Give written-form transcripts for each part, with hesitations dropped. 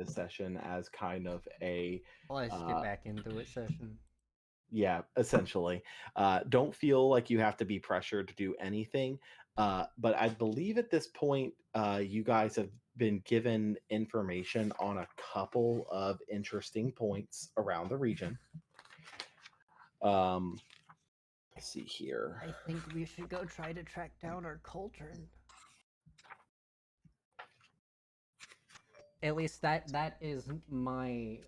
this session as kind of a Let's get uh, back into it session. yeah, essentially. Don't feel like you have to be pressured to do anything. But I believe at this point, you guys have been given information on a couple of interesting points around the region. Um, let's see here. I think we should go try to track down our cauldron. At least that is my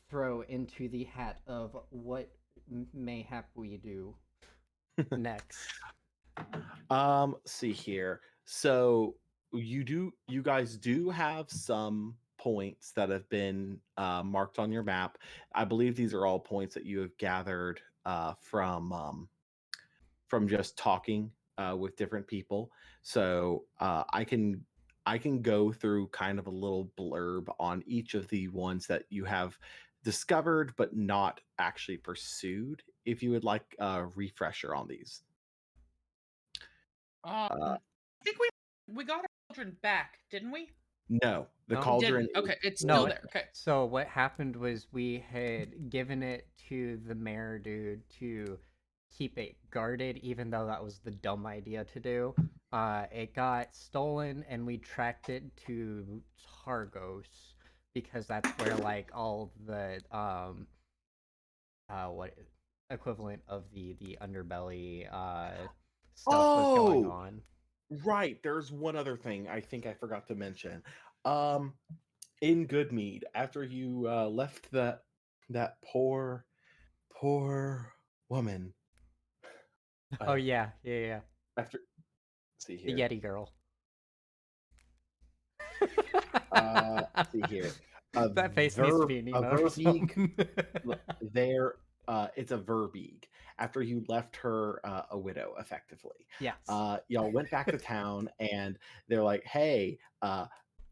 throw into the hat of what mayhap we do next. See here. So you guys do have some points that have been marked on your map. I believe these are all points that you have gathered from just talking with different people. So I can go through kind of a little blurb on each of the ones that you have discovered but not actually pursued. If you would like a refresher on these. Uh, I think we got our children back, didn't we? No, the No? We cauldron didn't. is Okay, it's No, still still there. Okay. So what happened was we had given it to the mayor dude to keep it guarded, even though that was the dumb idea to do. It got stolen, and we tracked it to Targos because that's where like all the what equivalent of the underbelly stuff was going Oh, on. right. There's one other thing I think I forgot to mention. Um, in Goodmead, after you left that poor woman. Oh Uh, yeah, yeah. after see The here. Yeti girl. See here. A That face needs to be an a emoji. Verbeeg there it's a Verbeeg. After you left her a widow effectively. Yes. Y'all went back to town and they're like, "Hey,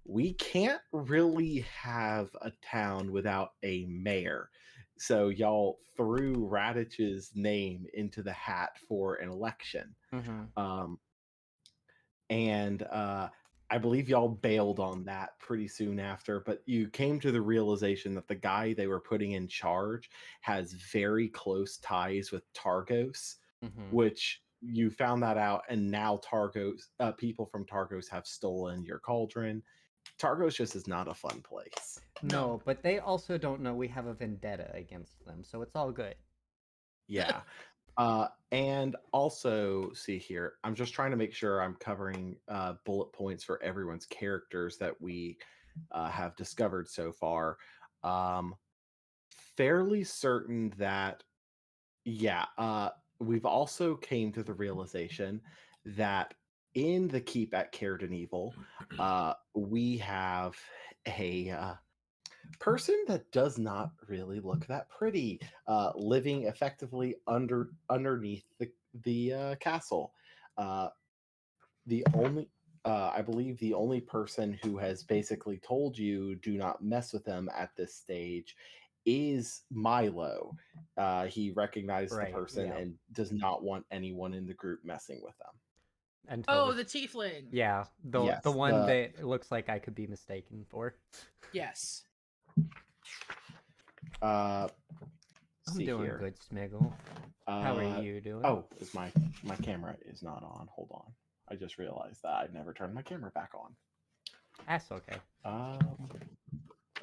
we can't really have a town without a mayor." So y'all threw Radich's name into the hat for an election. Mm-hmm. Um, and I believe y'all bailed on that pretty soon after, but you came to the realization that the guy they were putting in charge has very close ties with Targos, Mm-hmm. which you found that out, and now Targos people from Targos have stolen your cauldron. Targos just is not a fun place. No, but they also don't know we have a vendetta against them, so it's all good. Yeah. And also, see here, I'm just trying to make sure I'm covering bullet points for everyone's characters that we have discovered so far. Um, Fairly certain that, yeah, we've also came to the realization that in the keep at Cairden Evil, we have a person that does not really look that pretty, living effectively underneath the castle. Uh, the only I believe the only person who has basically told you do not mess with them at this stage is Milo. He recognized the Right, person yeah. and does not want anyone in the group messing with them. Until Oh, we the tiefling. Yeah, the Yes, one that looks like I could be mistaken for. Yes. uh, I'm see doing here. good, Smiggle. How are Uh, you doing? oh, is my camera is not on. Hold on. I just realized that I never turned my camera back on. That's okay.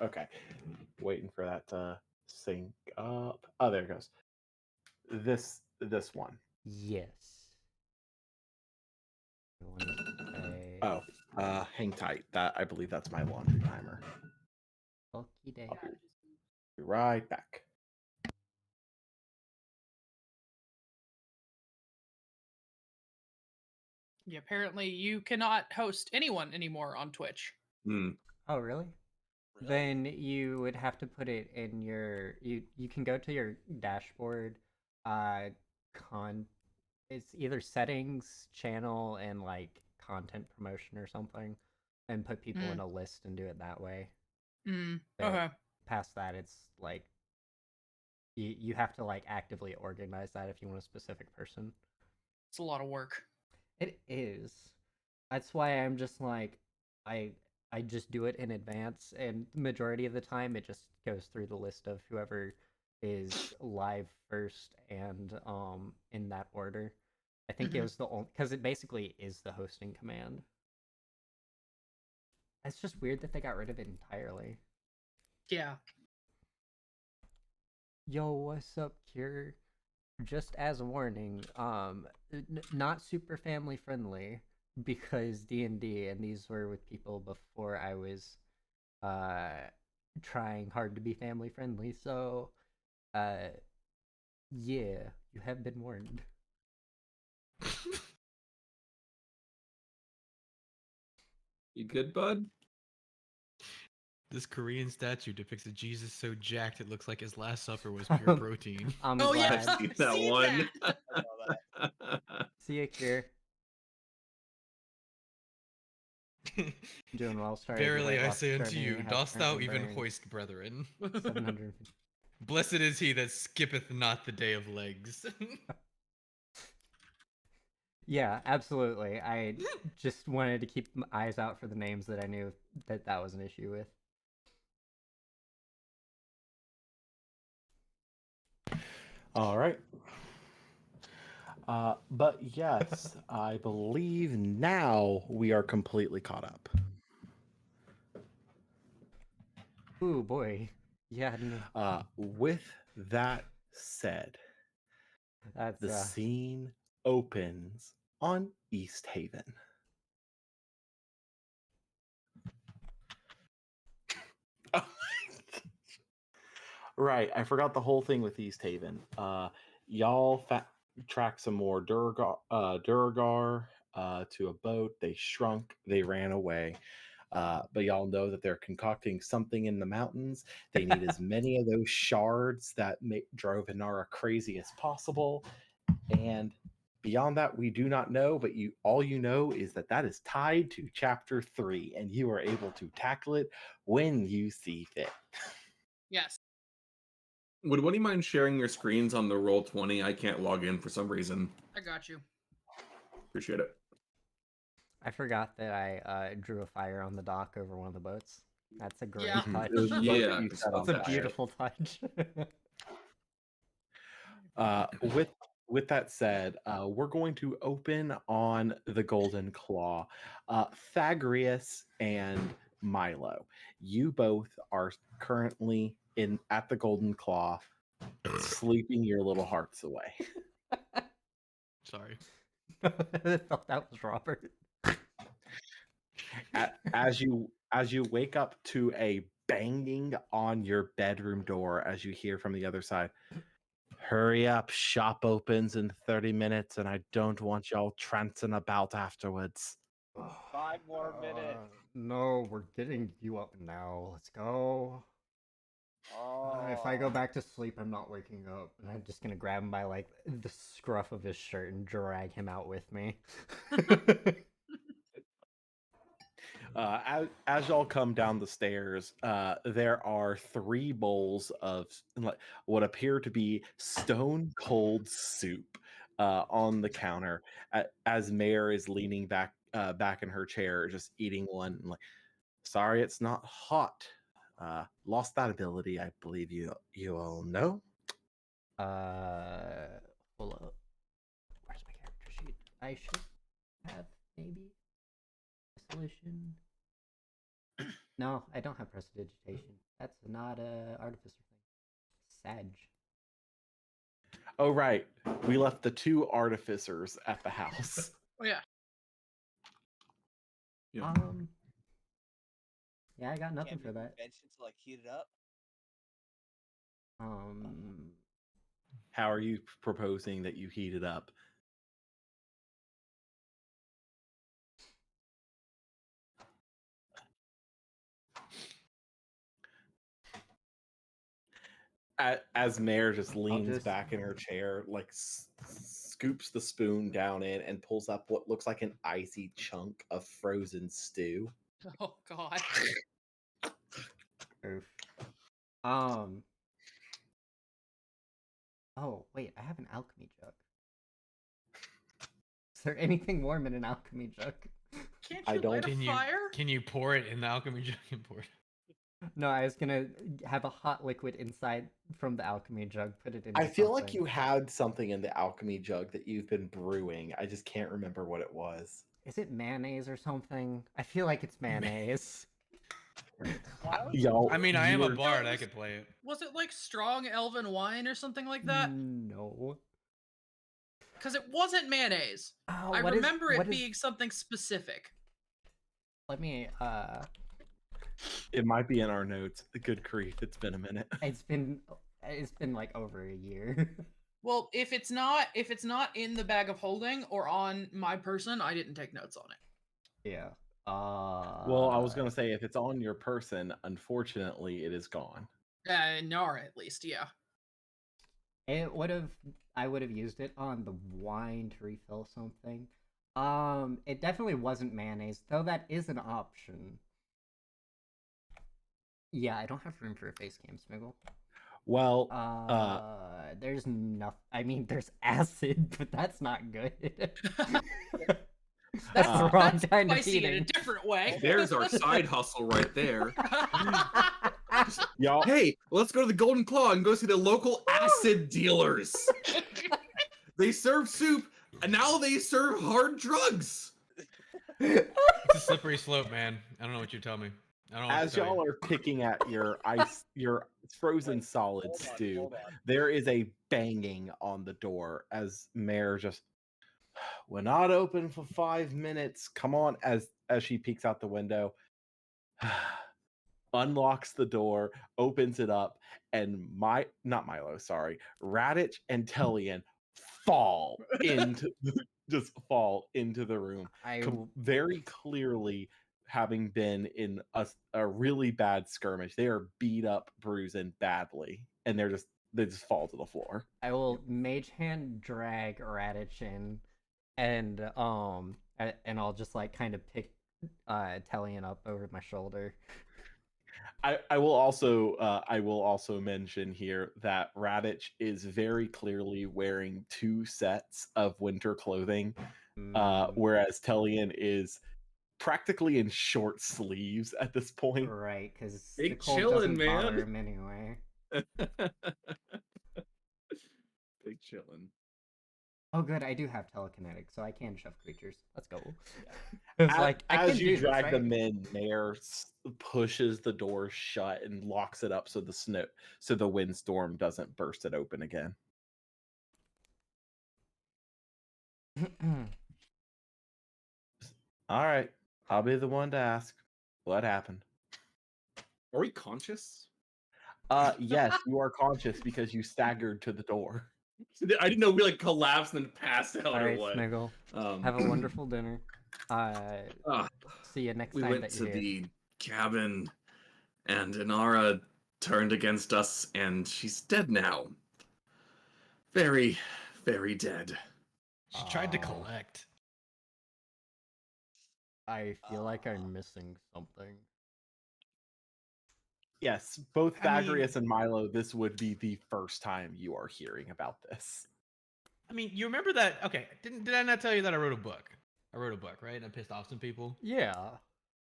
Okay. Waiting for that to sync up. Oh, there it goes. This one. Yes. I want to say Oh, hang tight. That I believe that's my laundry timer. Okie day. I'll be right back. Yeah, apparently you cannot host anyone anymore on Twitch. Oh, really? Then you would have to put it in your you can go to your dashboard, uh, con. It's either settings, channel, and like content promotion or something, and put people in Mm. a list and do it that way. But Okay. past that, it's like you have to like actively organize that if you want a specific person. It's a lot of work. It is. That's why I'm just like I I just do it in advance, and majority of the time it just goes through the list of whoever is live first and in that order. I think it Mhm. was the only because it basically is the hosting command. It's just weird that they got rid of it entirely. Yeah. Yo, what's up, Cure? Just as a warning, not super family friendly because D&D, and these were with people before I was uh trying hard to be family friendly. So, uh yeah, you have been warned. You good, bud? This Korean statue depicts a Jesus so jacked it looks like his last supper was pure protein. I'm Oh yeah, glad. I've seen that seen one. that. I saw that. See you, Cure. Doing well. Sorry. your Verily weight I loss say unto journey you, has dost thou currently even burned hoist, brethren? 750. Blessed is he that skippeth not the day of legs. Yeah, absolutely. I just wanted to keep my eyes out for the names that I knew that was an issue with. All right. But yes, I believe now we are completely caught up. Ooh boy. Yeah, no, With that said, that's the scene opens on East Haven. Right, I forgot the whole thing with East Haven. Y'all track some more Duragar to a boat. They shrunk. They ran away. But y'all know that they're concocting something in the mountains. They need as many of those shards that drove Inara crazy as possible. And beyond that, we do not know. But all you know is that that is tied to Chapter 3, and you are able to tackle it when you see fit. Yes. Would one of you mind sharing your screens on the Roll20? I can't log in for some reason. I got you. Appreciate it. I forgot that I drew a fire on the dock over one of the boats. That's a great Yeah. touch. It was the boat that Yeah, you it's set on It's a that fire. beautiful touch. With that said, we're going to open on the Golden Claw. Thagrius and Milo, you both are currently at the Golden Claw, sleeping your little hearts away. Sorry. I thought that was Robert. As you wake up to a banging on your bedroom door, as you hear from the other side, hurry up, shop opens in 30 minutes, and I don't want y'all trancing about afterwards. 5 more minutes. No, we're getting you up now. Let's go. If I go Oh. back to sleep, I'm not waking up. And I'm just gonna grab him by like the scruff of his shirt and drag him out with me. As y'all come down the stairs, there are 3 bowls of what appear to be stone cold soup on the counter. As Mare is leaning back in her chair, just eating one. And like, sorry, it's not hot. Lost that ability, I believe you all know. Hold up. Where's my character sheet? I should have maybe a solution. No, I don't have prestidigitation. That's not a artificer thing. Sag. Oh right, we left the 2 artificers at the house. Oh yeah. Yeah. Yeah, I got nothing Can't for make that. invention to like heat it up. How are you proposing that you heat it up? As Mare just leans back in her chair, like scoops the spoon down in and pulls up what looks like an icy chunk of frozen stew. Oh god. Oof. Oh, wait, I have an alchemy jug. Is there anything warm in an alchemy jug? Can't I you light don't- a Can you fire? can you pour it in the alchemy jug and pour it? No, I was gonna have a hot liquid inside from the alchemy jug, put it in. I feel like you had something in the alchemy jug that you've been brewing. I just can't remember what it was. Is it mayonnaise or something? I feel like it's mayonnaise. Why would Y'all, I mean, I am a you're- bard. No, I it could play it. Was it like strong elven wine or something like that? No. Because it wasn't mayonnaise. Oh, I what is- remember it what is- being something specific. Let me. It might be in our notes. Good grief, it's been a minute. It's been like over a year. Well, if it's not in the bag of holding or on my person, I didn't take notes on it. Yeah. Well, I was gonna say if it's on your person, unfortunately, it is gone. Nara, at least, yeah. It would have. I would have used it on the wine to refill something. It definitely wasn't mayonnaise, though. That is an option. Yeah, I don't have room for a face cam, Smiggle. Well, There's nothing. I mean, there's acid, but that's not good. That's the wrong That's kind of spicy in a eating. different way. There's our side hustle right there. y'all, Hey, let's go to the Golden Claw and go see the local acid dealers. They serve soup, and now they serve hard drugs. It's a slippery slope, man. I don't know what you tell me. I don't know what as to tell you. y'all are picking at your your frozen solid Hold on, stew, hold on. there is a banging on the door as Mare just, we're not open for 5 minutes. Come on, as she peeks out the window, unlocks the door, opens it up, and not Milo, sorry, Raditch and Tellian fall into just fall into the room. I Very clearly having been in a really bad skirmish. They are beat up, bruising badly, and they just fall to the floor. I will mage hand drag Raditch in, and I'll just like kind of pick Tellian up over my shoulder. I will also mention here that Raditch is very clearly wearing 2 sets of winter clothing, whereas Tellian is practically in short sleeves at this point. Right, because Big the cold chillin', doesn't bother man. him anyway. Big chillin'. Oh, good, I do have telekinetic, so I can shove creatures. Let's go. It's like I As can you do drag this, them right? in, Mare pushes the door shut and locks it up so the windstorm doesn't burst it open again. All right, I'll be the one to ask. What happened? Are we conscious? Yes, you are conscious because you staggered to the door. I didn't know we like collapsed and then passed out All or right, what. Smiggle. Um, Have a wonderful dinner. See you next we time went that to you're here. the cabin, and Inara turned against us, and she's dead now. Very, very dead. She tried to Aw. collect. I feel like I'm missing something. Yes, both I mean- Bagrius and Milo, this would be the first time you are hearing about this. I mean, you remember that? Okay, did I not tell you that I wrote a book? I wrote a book, right? And I pissed off some people. Yeah.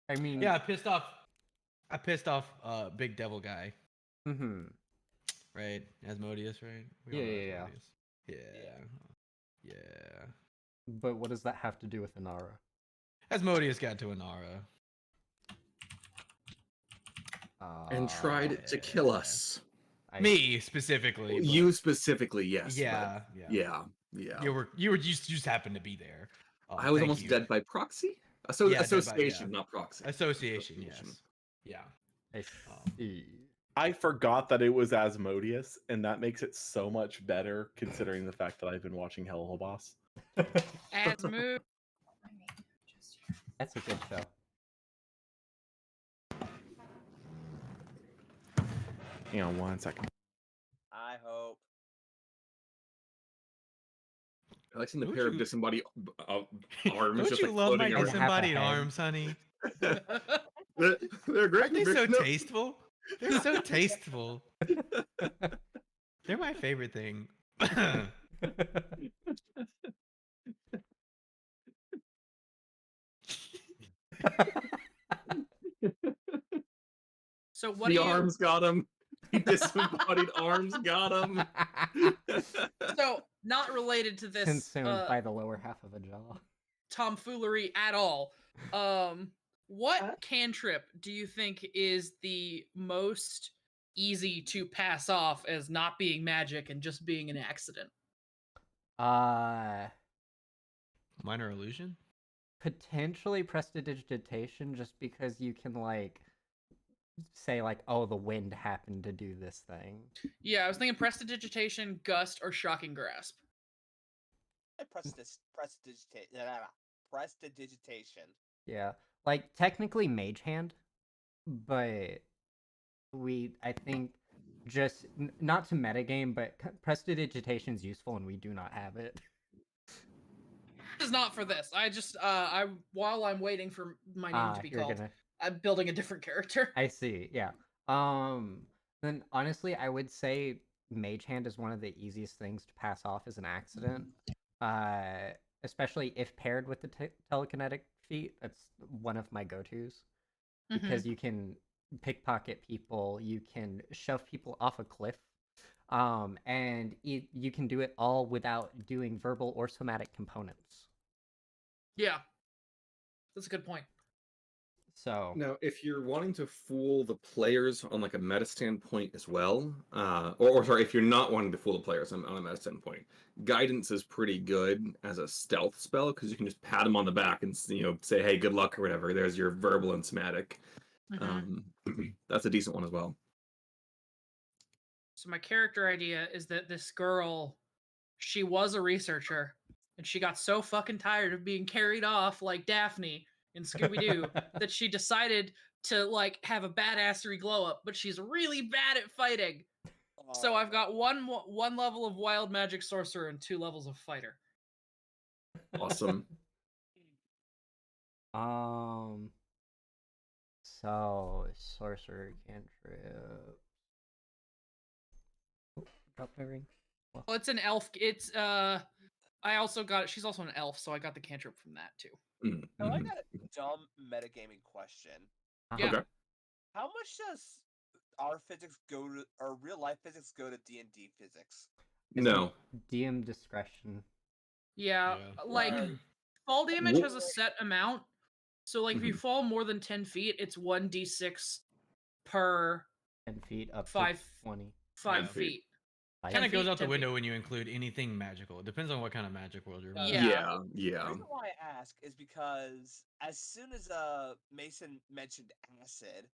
I mean, Yeah, I pissed off Big Devil guy, hmm right? Asmodeus, right? We all Yeah, know yeah, Asmodeus. Yeah. But what does that have to do with Inara? Asmodeus got to Inara. And tried to kill us. Me specifically. but- You specifically, yes. Yeah, but yeah. yeah. You just happened to be there. I was Thank almost you. dead by proxy? Yeah, dead by- Association, yeah. not proxy. Association, yes. Yeah. I see. I forgot that it was Asmodeus, and that makes it so much better considering the fact that I've been watching Hello Boss. Asmode. That's a good show. Hang on 1 second. I hope. I like seeing the Don't pair of you- disembodied arms Don't just you like love my floating around. around. disembodied Half a head. arms, honey? They're great. Aren't they so No. tasteful? They're so tasteful. They're my favorite thing. So what The do you? arms got him. The disembodied arms got him. So not related to this Consumed by the lower half of a jaw. tomfoolery at all. What cantrip do you think is the most easy to pass off as not being magic and just being an accident? Uh, Minor illusion? Potentially prestidigitation, just because you can like say like, oh, the wind happened to do this thing. Yeah, I was thinking prestidigitation, gust, or shocking grasp. Prestidigitation. Yeah, like technically mage hand, but I think just not to metagame, but prestidigitation is useful and we do not have it. This is not for this. I just while I'm waiting for my name to be you're called, gonna... I'm building a different character. I see. Yeah. Then honestly, I would say mage hand is one of the easiest things to pass off as an accident. Especially if paired with the telekinetic feat. That's one of my go-tos because you can pickpocket people, you can shove people off a cliff, and you can do it all without doing verbal or somatic components. Yeah, that's a good point. So Now, if you're wanting to fool the players on like a meta standpoint as well, or sorry, if you're not wanting to fool the players on a meta standpoint, guidance is pretty good as a stealth spell because you can just pat them on the back and say, "Hey, good luck" or whatever. There's your verbal and somatic. That's a decent one as well. So my character idea is that this girl, she was a researcher, and she got so fucking tired of being carried off like Daphne in Scooby-Doo that she decided to like have a badassery glow up, but she's really bad at fighting. So I've got one level of wild magic sorcerer and 2 levels of fighter. Awesome. So sorcerer cantrip. Drop my ring. Well, it's an elf. It's I also got it. She's also an elf, so I got the cantrip from that too. So I got a dumb metagaming question. Yeah. Okay. How much does our physics go to, or real life physics go to D&D physics? No. DM discretion. Yeah, like fall damage has a set amount. So like if you fall more than 10 feet, it's 1d6 per 10 feet up 5 to 20. 5 feet. Kind of goes 10 out the feet. window when you include anything magical. It depends on what kind of magic world you're in. Yeah. The reason why I ask is because as soon as Mason mentioned acid,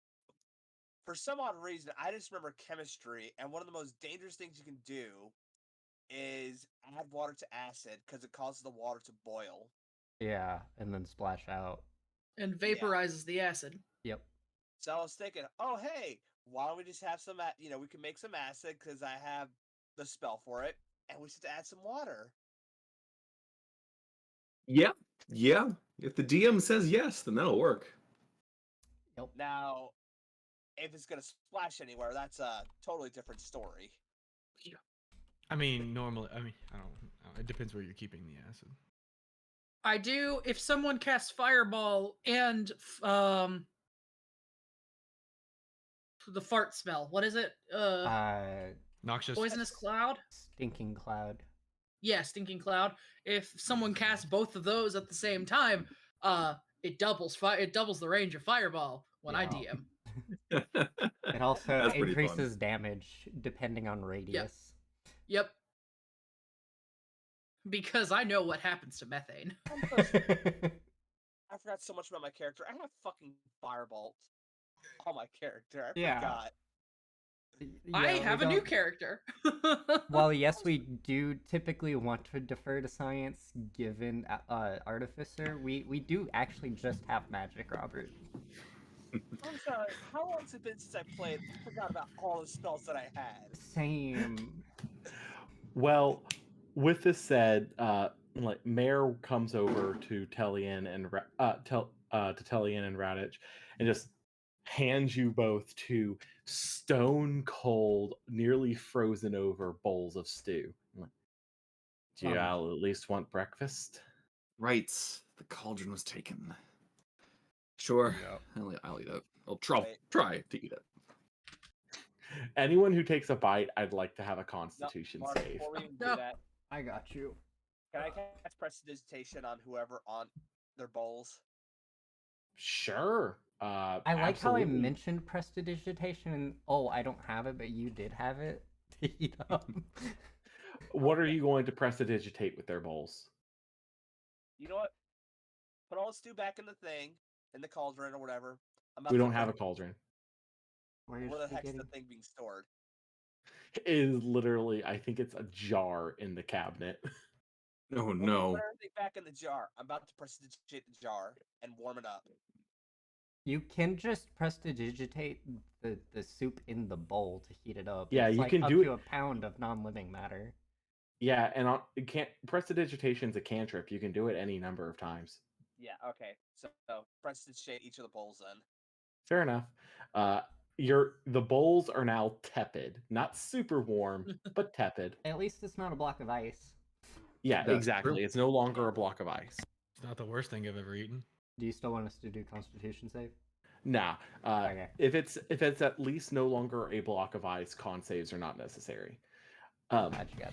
for some odd reason, I just remember chemistry, and one of the most dangerous things you can do is add water to acid because it causes the water to boil. Yeah, and then splash out. And vaporizes the acid. Yep. So I was thinking, oh hey, why don't we just have some? We can make some acid because I have the spell for it, and we should add some water. Yeah. If the DM says yes, then that'll work. Yep. Now, if it's gonna splash anywhere, that's a totally different story. I mean, normally, I don't. It depends where you're keeping the acid. I do if someone casts fireball and the fart spell. What is it? Noxious. Poisonous cloud? Stinking cloud. Yeah, stinking cloud. If someone casts both of those at the same time, it doubles the range of fireball when I DM. It also increases damage depending on radius. Yep. Because I know what happens to methane. I forgot so much about my character. I have fucking firebolt on my character. I forgot. I have a new character. While yes, we do typically want to defer to science given Artificer, we do actually just have magic, Robert. I'm sorry, how long has it been since I played? I forgot about all the spells that I had. Same. Well, with this said, like Mare comes over to Tellian and Tellian and Radich, and just hands you both two stone cold, nearly frozen over bowls of stew. Do you all at least want breakfast? Right. The cauldron was taken. Sure. Yep. I'll eat it. I'll try to eat it. Anyone who takes a bite, I'd like to have a No, Constitution Mark, save. before we even No. do that, I got you. can I cast prestidigitation on whoever on their bowls? Sure. I like how I absolutely. mentioned prestidigitation and I don't have it, but you did have it. What are you going to prestidigitate with their bowls? You know what? Put all the stew back in the thing, in the cauldron or whatever. We don't have a cauldron. Where the heck's the thing being stored? It is literally, I think it's a jar in the cabinet. Oh Well, no. put everything back in the jar. I'm about to prestidigitate the jar and warm it up. You can just prestidigitate the soup in the bowl to heat it up. Yeah, it's you like can up do to it- a pound of non-living matter. Yeah, and it can't prestidigitation's a cantrip. You can do it any number of times. Yeah, okay. So prestidigitate each of the bowls then. Fair enough. The bowls are now tepid, not super warm, but tepid. At least it's not a block of ice. Yeah, That's exactly. true. It's no longer a block of ice. It's not the worst thing I've ever eaten. Do you still want us to do Constitution save? Nah. Okay. If it's at least no longer a block of ice, con saves are not necessary. Gotcha.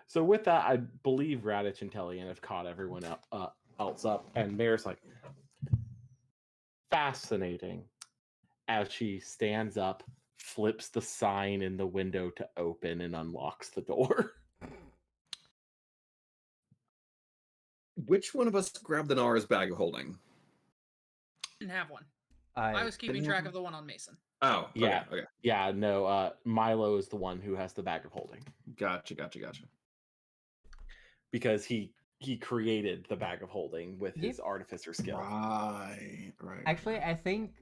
So with that, I believe Raditch and Tellian have caught everyone else up, and Mare's like, fascinating. As she stands up, flips the sign in the window to open, and unlocks the door. Which one of us grabbed the Nara's bag of holding? Didn't have one. I was keeping didn't track have of the one on Mason. Oh, Yeah. Okay. Yeah, no, Milo is the one who has the bag of holding Gotcha. because he created the bag of holding with his artificer skill. Right. Actually, I think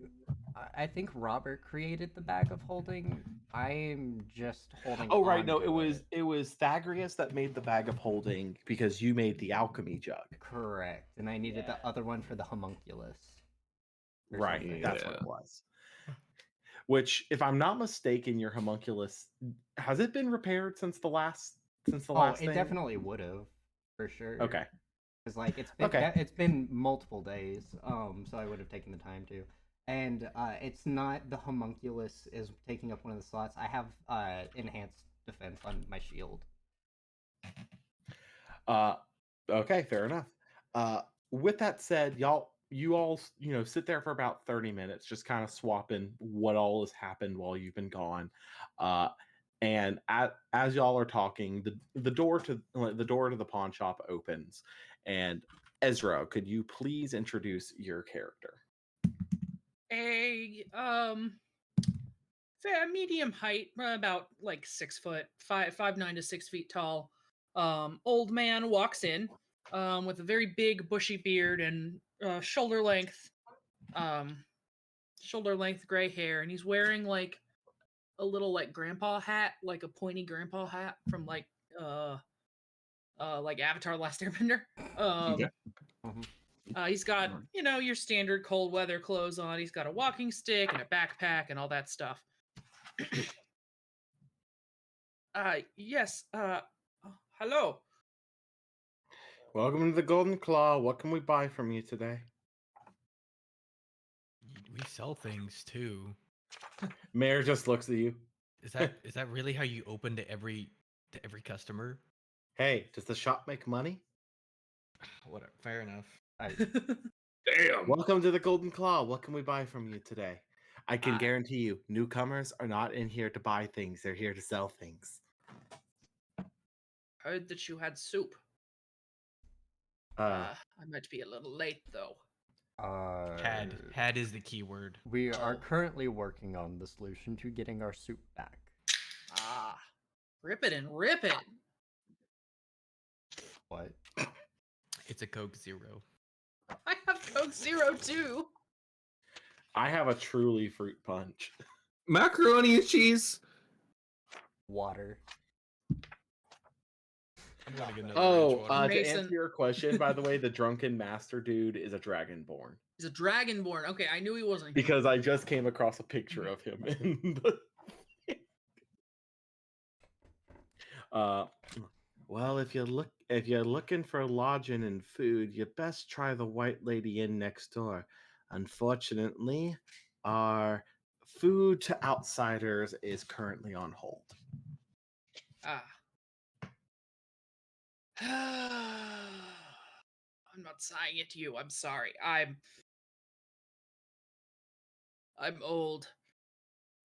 Robert created the bag of holding. I am just holding. Oh right, on no, to it was Thagrius that made the bag of holding because you made the alchemy jug. Correct, and I needed the other one for the homunculus. or Right, something. that's what it was. Which, if I'm not mistaken, your homunculus has it been repaired since the last It thing? definitely would have, for sure. Okay. Because like it's been multiple days, so I would have taken the time to. And it's not the homunculus is taking up one of the slots. I have enhanced defense on my shield. Okay, fair enough. With that said, you all sit there for about 30 minutes, just kind of swapping what all has happened while you've been gone. And as y'all are talking, the door to the pawn shop opens, and Ezra, could you please introduce your character? A medium height, about like 6 foot, 5'9" to 6 feet tall. Old man walks in, with a very big bushy beard and shoulder length gray hair, and he's wearing like a little like grandpa hat, like a pointy grandpa hat from like Avatar: The Last Airbender. Okay. He's got, your standard cold weather clothes on. He's got a walking stick and a backpack and all that stuff. Yes. Hello. Welcome to the Golden Claw. What can we buy from you today? We sell things too. Mayor just looks at you. Is that really how you open to every customer? Hey, does the shop make money? Whatever. Fair enough. Damn. Welcome to the Golden Claw. What can we buy from you today? I can Ah. guarantee you, newcomers are not in here to buy things. They're here to sell things. Heard that you had soup. I might be a little late though. Had is the key word. We are Oh. currently working on the solution to getting our soup back. Rip it and rip it. What? It's a Coke Zero. I have Coke Zero too. I have a truly fruit punch. Macaroni and cheese. Water. I'm gonna get another Oh, ranch water. to Mason. answer your question, by the way, the drunken master dude is a dragonborn. He's a dragonborn. Okay, I knew he wasn't. Because I just came across a picture of him in the... Well, if you're looking for lodging and food, you best try the White Lady Inn next door. Unfortunately, our food to outsiders is currently on hold. Ah. I'm not saying it to you. I'm sorry. I'm old,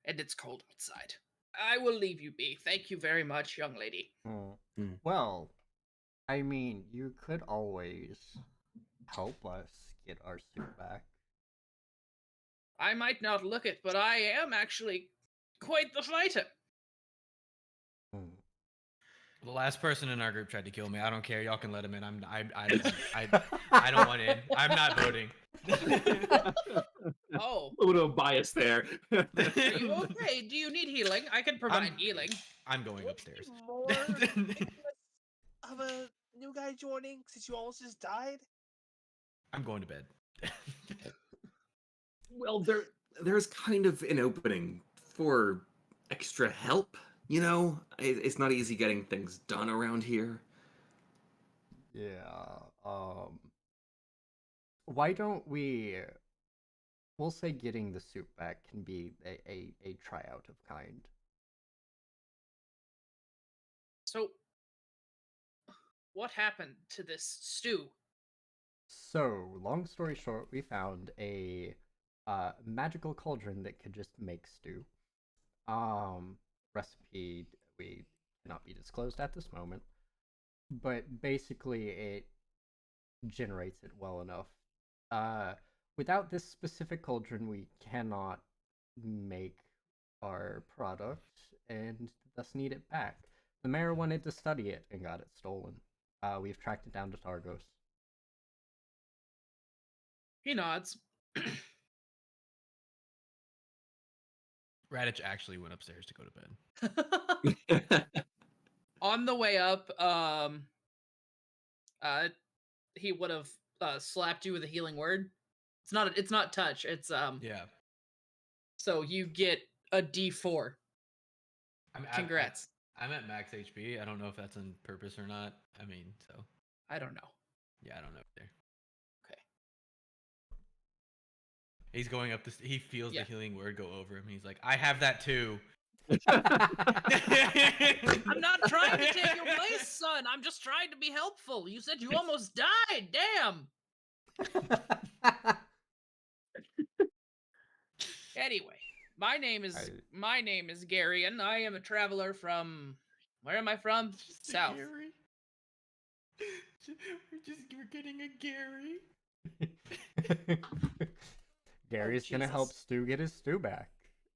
and it's cold outside. I will leave you be. Thank you very much, young lady. Well, I mean, you could always help us get our suit back. I might not look it, but I am actually quite the fighter. The last person in our group tried to kill me. I don't care. Y'all can let him in. I don't want in. I'm not voting. Oh, A little bias there. are you okay? Do you need healing? I can provide healing. I'm going Would upstairs. be more of a new guy joining since you almost just died. I'm going to bed. Well, there's kind of an opening for extra help. You know, it's not easy getting things done around here. Yeah. Why don't we'll say getting the suit back can be a tryout of kind. So, what happened to this stew? So, long story short, we found a magical cauldron that could just make stew. Recipe we cannot be disclosed at this moment, but basically it generates it well enough. Without this specific cauldron, we cannot make our product and thus need it back. The mayor wanted to study it and got it stolen. We've tracked it down to Targos. He nods. Raditch actually went upstairs to go to bed. On the way up, he would have slapped you with a healing word. It's not touch. It's Yeah. So you get a D4. Congrats. I'm at max HP. I don't know if that's on purpose or not. I mean, so. I don't know. Yeah, I don't know either. Okay. He's going up this. He feels Yeah. the healing word go over him. He's like, I have that too. I'm not trying to take your place, son. I'm just trying to be helpful. You said you almost died. Damn. Anyway, my name is Gary, and I am a traveler from. Where am I from? South. Gary. We're getting a Gary. Gary's gonna help Jesus. Stu get his stew back.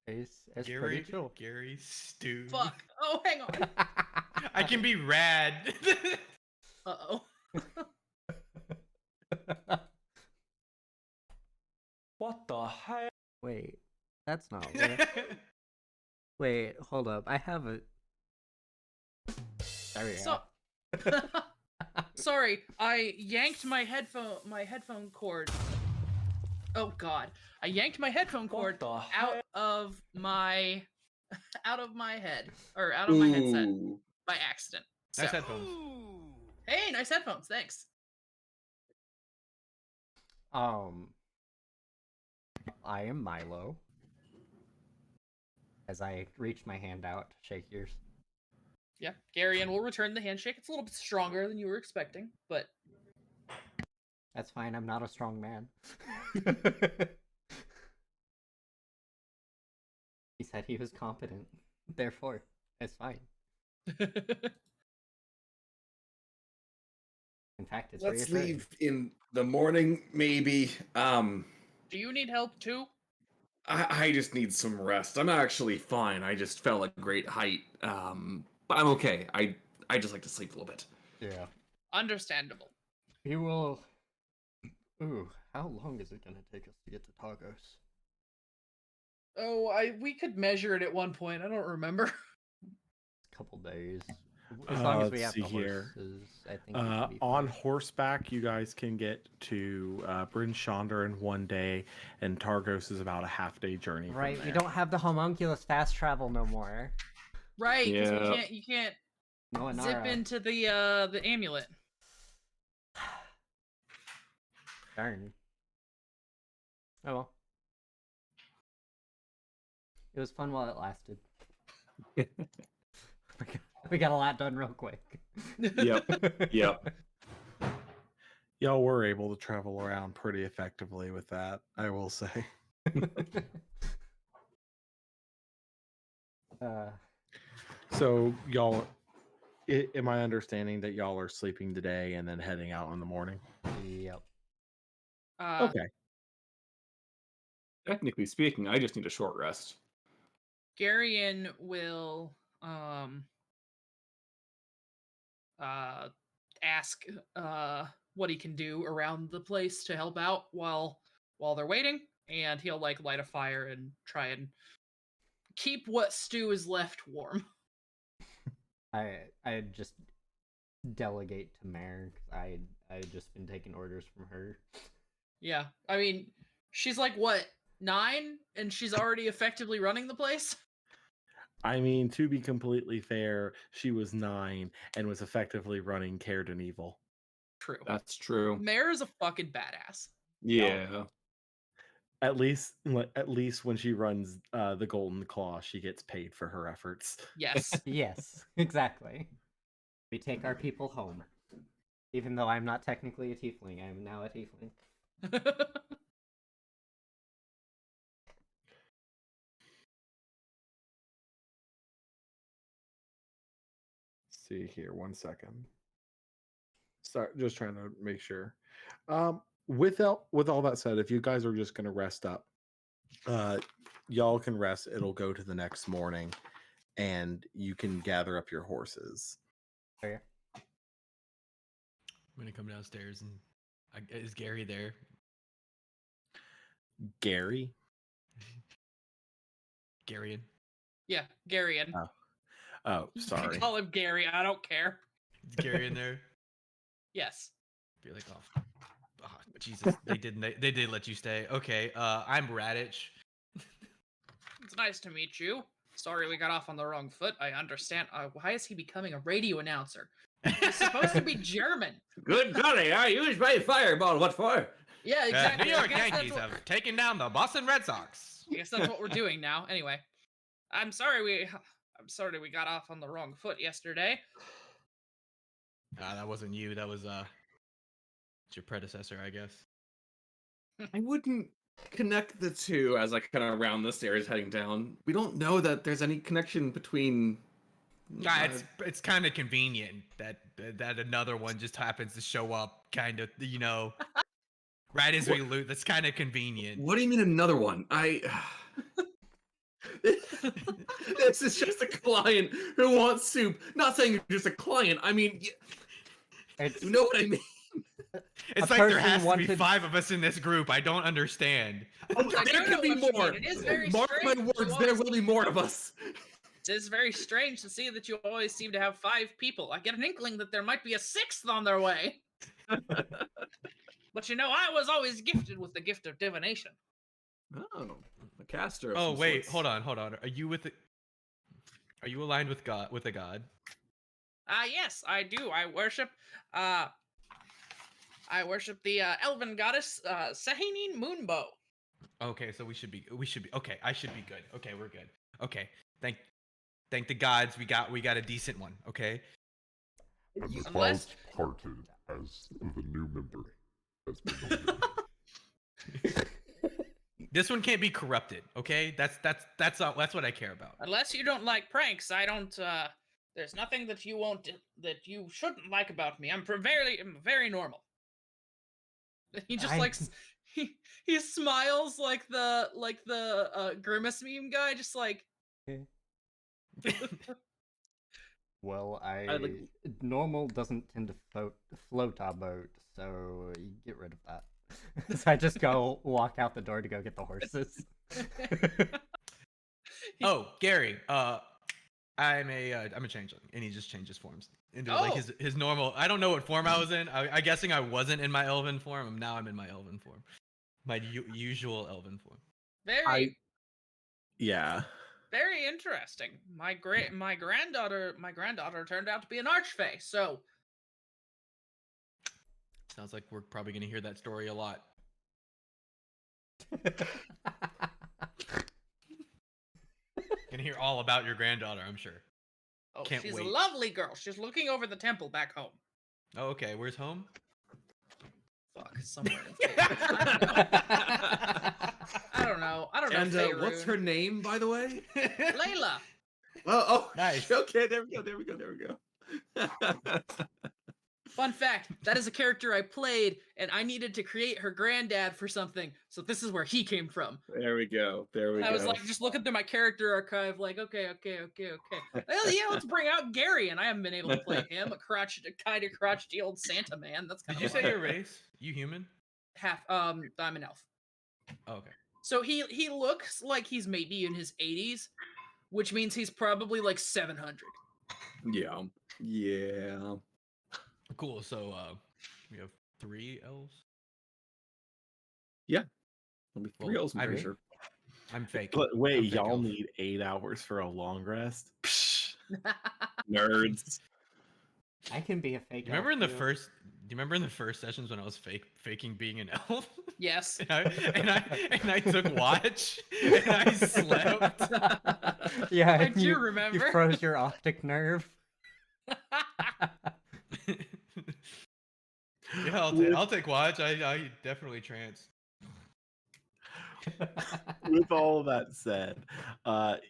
It's pretty chill. Gary Stew. Fuck. Oh, hang on. I can be rad. Uh-oh. What the heck? Wait, that's not what. Wait, hold up. I have a. There we So, go. sorry, I yanked my headphone cord. Oh god. I yanked my headphone cord the out heck? of my head or out of my headset Ooh. by accident. Nice So- headphones. Hey, nice headphones. Thanks. I am Milo. As I reach my hand out to shake yours. Yeah, Gary, and we'll return the handshake. It's a little bit stronger than you were expecting, but That's fine. I'm not a strong man. He said he was competent. Therefore, it's fine. In fact, it's Let's reassuring. leave in the morning, maybe. do you need help too? I just need some rest. I'm actually fine. I just fell a great height. But I'm okay. I just like to sleep a little bit. Yeah. Understandable. He will. Ooh, how long is it gonna take us to get to Targos? Oh, we could measure it at one point. I don't remember. Couple days. As long as we Let's have see the here. horses, I think we should be On fine. horseback, you guys can get to Bryn Shonder in one day, and Targos is about a half-day journey. from Right, we there. don't have the homunculus fast travel no more. Right, because Yeah. you can't No, zip into the amulet. Darn. Oh well. It was fun while it lasted. We got a lot done real quick. Yep. Yep. Y'all were able to travel around pretty effectively with that, I will say. So y'all, am I understanding that y'all are sleeping today and then heading out in the morning? Yep. Okay. Technically speaking, I just need a short rest. Garion will ask what he can do around the place to help out while they're waiting, and he'll like light a fire and try and keep what stew is left warm. I just delegate to Mare because I had just been taking orders from her. Yeah, I mean, she's like what, 9, and she's already effectively running the place. I mean, to be completely fair, she was 9 and was effectively running Cairden Evil. True. That's true. Mare is a fucking badass. Yeah. At least when she runs the Golden Claw, she gets paid for her efforts. Yes. Yes, exactly. We take our people home. Even though I'm not technically a tiefling, I am now a tiefling. See here, 1 second. Sorry, just trying to make sure. With all that said, if you guys are just gonna rest up, y'all can rest. It'll go to the next morning, and you can gather up your horses. Oh, yeah. I'm gonna come downstairs and is Gary there? Gary? Garion. Yeah, Garion. Oh, You sorry. can call him Gary. I don't care. Is Gary in there? Yes. Be like, oh, Jesus, they did let you stay. Okay, I'm Radich. It's nice to meet you. Sorry we got off on the wrong foot. I understand. Why is he becoming a radio announcer? He's supposed to be German. Good golly, I used my fireball. What for? Yeah, exactly. New I York guess that's Yankees what- have taken down the Boston Red Sox. I guess that's what we're doing now. Anyway, I'm sorry we got off on the wrong foot yesterday. That wasn't you. That was it's your predecessor, I guess. I wouldn't connect the two as I kind of round the stairs heading down. We don't know that there's any connection between. It's kind of convenient that another one just happens to show up, kind of, right as we loot. That's kind of convenient. What do you mean another one? This is just a client who wants soup. Not saying you're just a client. I mean, It's you know what I mean. It's A like there person has to be wanted- 5 of us in this group. I don't understand. I There do know could be what you more. mean. It is very Mark my strange that you words. There always- will be more of us. It's very strange to see that you always seem to have 5 people. I get an inkling that there might be a 6th on their way. But I was always gifted with the gift of divination. Oh, a caster. Of Oh some wait, sorts. hold on. Are you aligned with God? With a god? Yes, I do. I worship the elven goddess Sahanine Moonbow. Okay, so we should be okay. I should be good. Okay, we're good. Okay, thank the gods. We got a decent one. Okay. And the Unless- clouds parted as the new member has been named. This one can't be corrupted. Okay, that's what I care about. Unless you don't like pranks, I don't. There's nothing that you shouldn't like about me. I'm very normal. He just he smiles like the grimace meme guy, just like. Well, like- normal doesn't tend to float our boat, so you get rid of that. So I just walk out the door to go get the horses. Oh, Gary. I'm a changeling, and he just changes forms into like Oh. his normal. I don't know what form I was in. I'm guessing I wasn't in my elven form. Now I'm in my elven form, my usual elven form. Very Yeah. very interesting. My granddaughter turned out to be an archfey. So Sounds like we're probably gonna hear that story a lot. Gonna hear all about your granddaughter, I'm sure. Oh, Can't she's wait. a lovely girl. She's looking over the temple back home. Oh, okay. Where's home? Fuck, somewhere in Faerun. I don't know. I don't know. And what's her name, by the way? Layla. Oh, Nice. Okay, there we go. Fun fact, that is a character I played, and I needed to create her granddad for something, so this is where he came from. There we go. I was like, just looking through my character archive, like, okay. Well, yeah, let's bring out Gary, and I haven't been able to play him, a kind of crotchety old Santa man. That's kind Did you say your race? You human? half? I'm an elf. Oh, okay. So he looks like he's maybe in his 80s, which means he's probably like 700. Yeah. Cool. So we have 3 elves. There'll be 3 Well, elves, I'm pretty sure. I'm fake. But wait, I'm fake y'all elf. need 8 hours for a long rest? Psh. Nerds. I can be a fake. Do you remember elf, in the too. first? Do you remember in the first sessions when I was faking being an elf? Yes. and I took watch and I slept. Yeah, I and do you remember. froze your optic nerve. Yeah, I'll take watch. I definitely trance. With all of that said,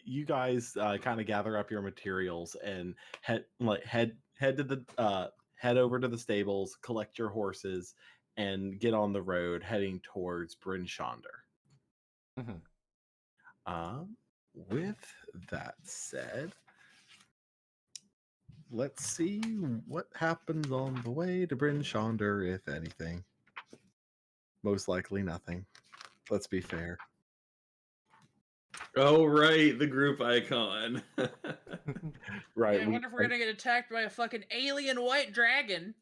you guys kind of gather up your materials and head to the head over to the stables, collect your horses, and get on the road heading towards Bryn Shonder. Mhm. With that said, let's see what happens on the way to Bryn Shonder, if anything. Most likely nothing. Let's be fair. Oh, right, the group icon. Right. I wonder if we're gonna get attacked by a fucking alien white dragon.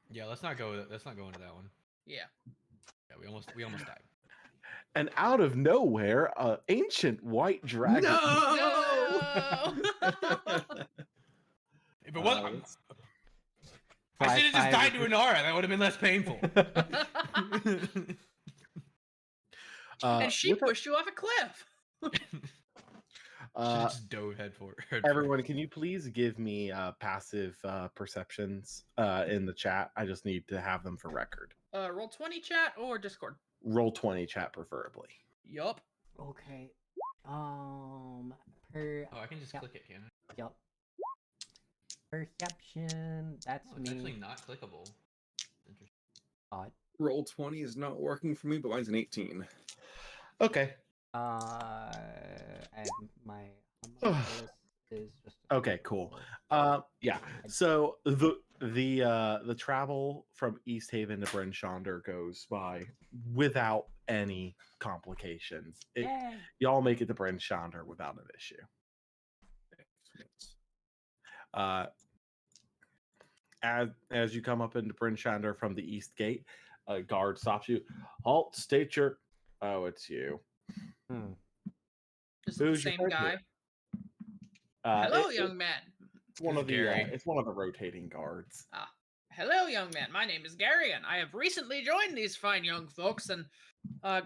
Yeah, let's not go into that one. Yeah. Yeah, we almost died. And out of nowhere, an ancient white dragon. No! If it was, I Five- should have just five- died to Inara. That would have been less painful. And she with that- pushed you off a cliff. Should have just dove head for everyone, can you please give me passive perceptions in the chat? I just need to have them for record. Roll 20 chat or Discord. Roll 20 chat, preferably. Yup. Okay. Per. Oh, I can just Yep. click it, can I? Yup. Perception. That's Oh, it's actually me. not clickable. Interesting. Odd. Roll 20 is not working for me, but mine's an 18. Okay. And my list is just Okay, cool. Yeah. So the travel from East Haven to Bryn Shonder goes by without any complications. Yay. Y'all make it to Bryn Shonder without an issue. As you come up into Bryn Shonder from the east gate, a guard stops you. Halt, state your. Oh, it's you. This is Who's the your same partner? guy. Hello, young man. It's one Who's of the. Gary? It's one of the rotating guards. Hello, young man. My name is Gary, and I have recently joined these fine young folks and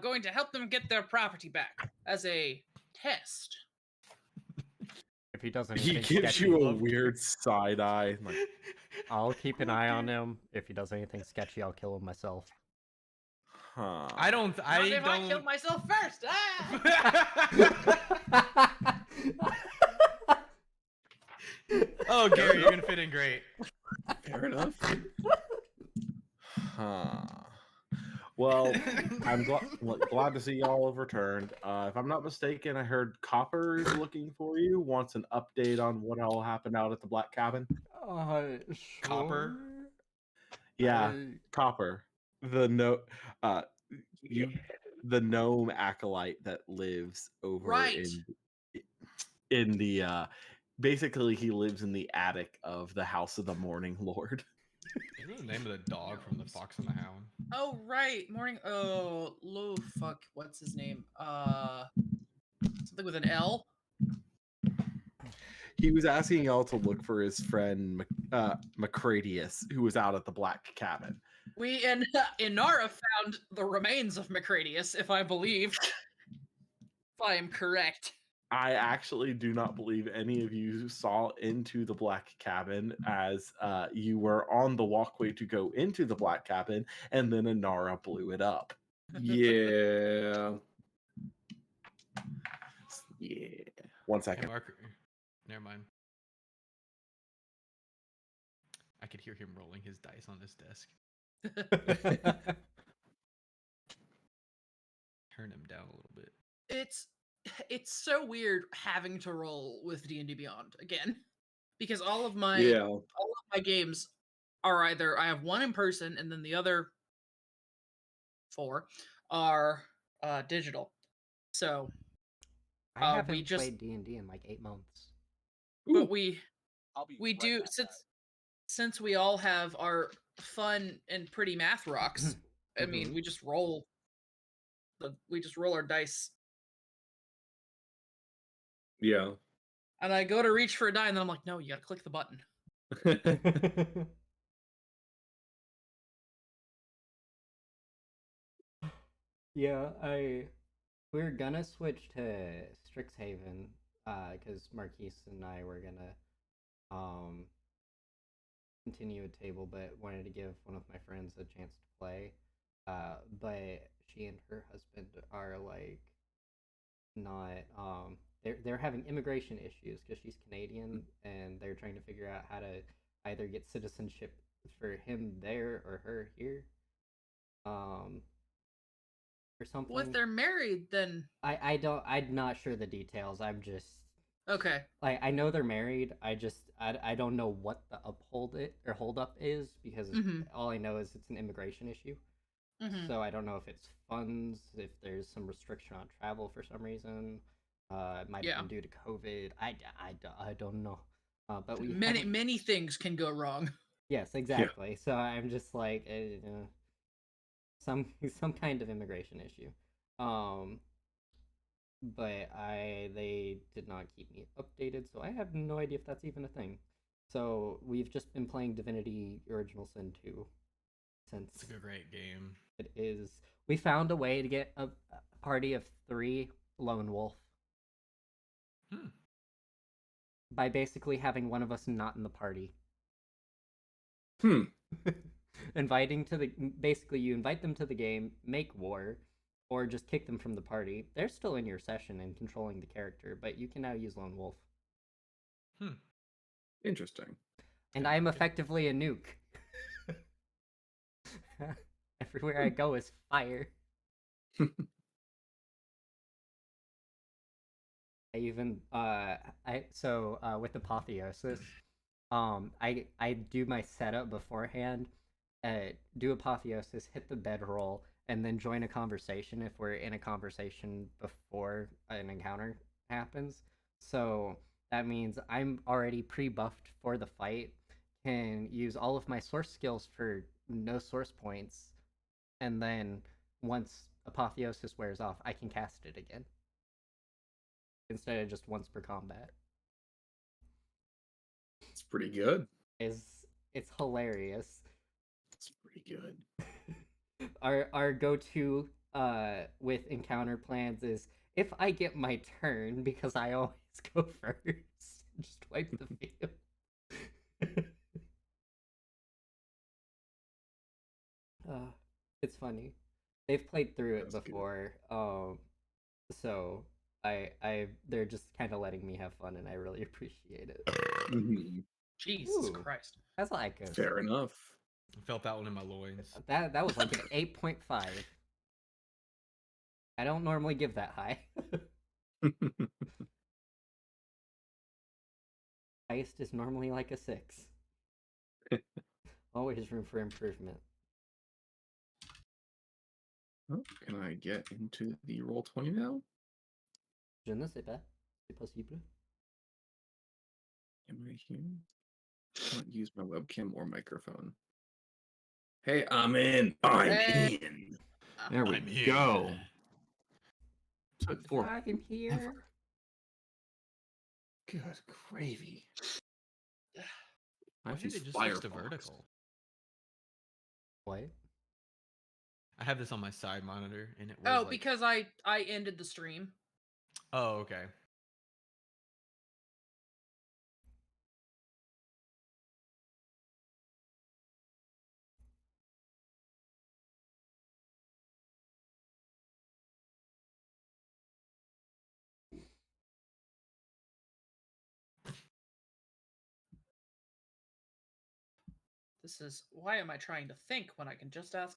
going to help them get their property back as a test. If he does He anything gives sketchy, you a weird side eye. Like, I'll keep an eye on him. If he does anything sketchy, I'll kill him myself. huh. I don't. Not I if I killed don't. myself first. Ah! Oh, Gary, you're gonna fit in great. Fair enough. Huh. Well, I'm glad to see y'all have returned. If I'm not mistaken, I heard Copper is looking for you. Wants an update on what all happened out at the Black Cabin. Copper? Yeah, Copper, the the gnome acolyte that lives over Right. in the basically he lives in the attic of the House of the Morning Lord. Isn't the name of the dog from the Fox and the Hound? Oh right, morning. Oh, fuck. What's his name? Something with an L. He was asking y'all to look for his friend Macradius, who was out at the Black Cabin. We and Inara found the remains of Macradius, if I believe. If I am correct. I actually do not believe any of you saw into the black cabin as you were on the walkway to go into the black cabin, and then Inara blew it up. Yeah. Yeah. 1 Hey, second. Mark. Never mind. I could hear him rolling his dice on his desk. Turn him down a little bit. It's so weird having to roll with D&D Beyond again, because all of my games are either I have one in person and then the other 4 are digital. So I haven't we just played D&D in like 8 months. but I'll be we right do back, guys. since we all have our fun and pretty math rocks. I mean, we just roll our dice. Yeah. And I go to reach for a die, and then I'm like, no, you gotta click the button. Yeah, we're gonna switch to Strixhaven, because Marquise and I were gonna continue a table, but wanted to give one of my friends a chance to play. But she and her husband are like not they're having immigration issues because she's Canadian, and they're trying to figure out how to either get citizenship for him there or her here. Or something. Well, if they're married, then I'm not sure the details. I'm just okay. like, I know they're married. I don't know what the hold up is, because all I know is it's an immigration issue. So I don't know if it's funds, if there's some restriction on travel for some reason. It might have been due to COVID. I don't know. But many things can go wrong. Yes, exactly. So I'm just like some kind of immigration issue. But they did not keep me updated, so I have no idea if that's even a thing. So we've just been playing Divinity Original Sin 2 since. It's a great game. It is. We found a way to get a party of 3 lone wolf. By basically having one of us not in the party. Basically you invite them to the game, make war, or just kick them from the party. They're still in your session and controlling the character, but you can now use lone wolf. Interesting. And I'm effectively a nuke. Everywhere I go is fire. I even with Apotheosis, I do my setup beforehand, do Apotheosis, hit the bedroll, and then join a conversation if we're in a conversation before an encounter happens. So that means I'm already pre-buffed for the fight, can use all of my source skills for no source points, and then once Apotheosis wears off, I can cast it again. Instead of just once per combat. It's pretty good. It's hilarious. It's pretty good. Our go-to with encounter plans is, if I get my turn, because I always go first, just wipe the field. It's funny. They've played through it before, so they're just kind of letting me have fun, and I really appreciate it. Jesus Christ. That's like a fair enough. I felt that one in my loins. That was like an 8.5. I don't normally give that high. Highest is normally like a 6. Always room for improvement. Oh, can I get into the Roll20 now? Je ne sais pas. C'est possible. Am I here? I can't use my webcam or microphone. Hey, I'm in. I'm in. There we go. Took 4. I'm here. Good gravy. Why did it just switch to vertical? What? I have this on my side monitor, and it was Oh, like, because I ended the stream. oh, okay. This is why am I trying to think when I can just ask?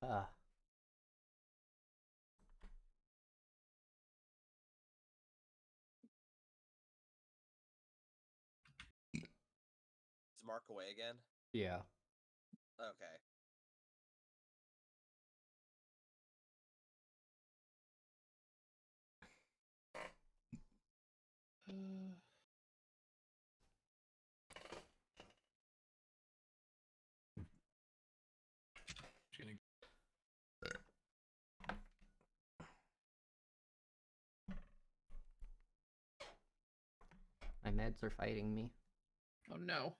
Uh, Is Mark away again? yeah. Okay. Just gonna- My meds are fighting me. Oh no.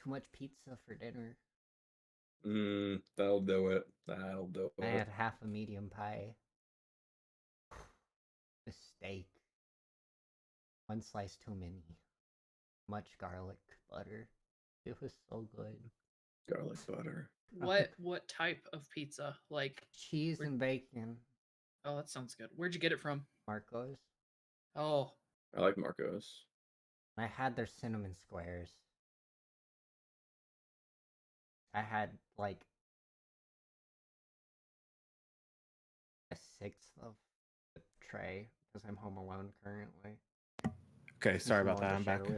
Too much pizza for dinner. That'll do it. That'll do I it. had half a medium pie. A steak. One slice too many. Much garlic butter. It was so good. Garlic butter. What type of pizza? Like Cheese Where- and bacon. oh, that sounds good. Where'd you get it from? Marco's. Oh, I like Marco's. I had their cinnamon squares. I had like a sixth of the tray because I'm home alone currently. Okay, sorry There's about no one that. to I'm back. share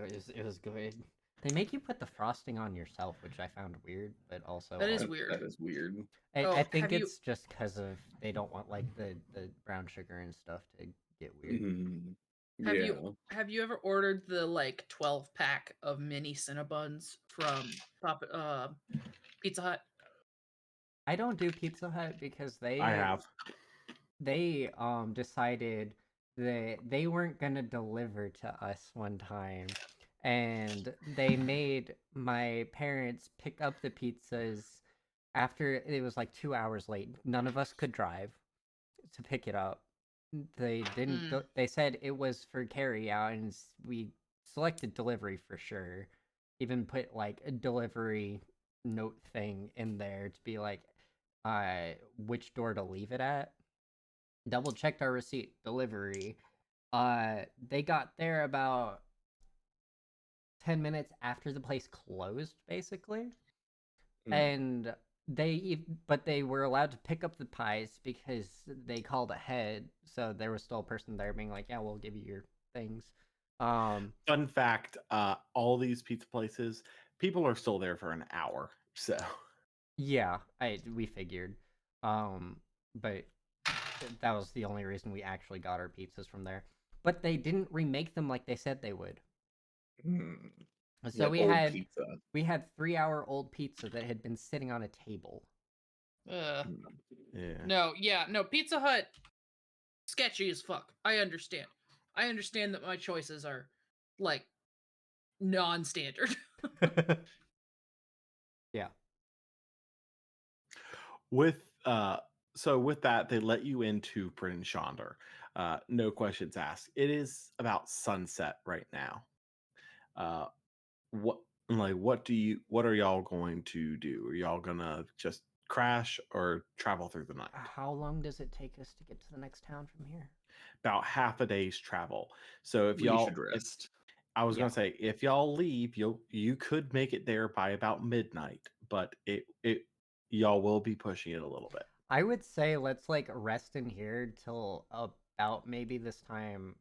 with. It was good. They make you put the frosting on yourself, which I found weird, but also That is all- weird. That is weird. I Oh, think have you- it's just because of they don't want like the brown sugar and stuff to get weird. Mhm. Have yeah. have you ever ordered the like 12 pack of mini Cinnabons from Pizza Hut? I don't do Pizza Hut because I have. they decided that they weren't gonna deliver to us one time, and they made my parents pick up the pizzas after it was like 2 hours late. None of us could drive to pick it up. They didn't. Mm. They said it was for carry out, and we selected delivery for sure. Even put like a delivery note thing in there to be like, which door to leave it at. Double checked our receipt, delivery. They got there about 10 minutes after the place closed, basically. Mm. And but they were allowed to pick up the pies because they called ahead, so there was still a person there being like, yeah, we'll give you your things. Fun fact: all these pizza places, people are still there for an hour. So Yeah, we figured. But that was the only reason we actually got our pizzas from there. But they didn't remake them like they said they would. Mm. So Like we old had pizza. 3-hour old pizza that had been sitting on a table. Uh, yeah. no, Pizza Hut, sketchy as fuck. I understand. I understand that my choices are like non-standard. Yeah. With so with that, they let you into Bryn Shonder. No questions asked. It is about sunset right now. What what are y'all going to do? Are y'all gonna just crash or travel through the night? How long does it take us to get to the next town from here? About half a day's travel. So if We y'all should rest. I was Yeah. gonna say if y'all leave, you could make it there by about midnight, but it y'all will be pushing it a little bit. I would say let's like rest in here till about maybe this time.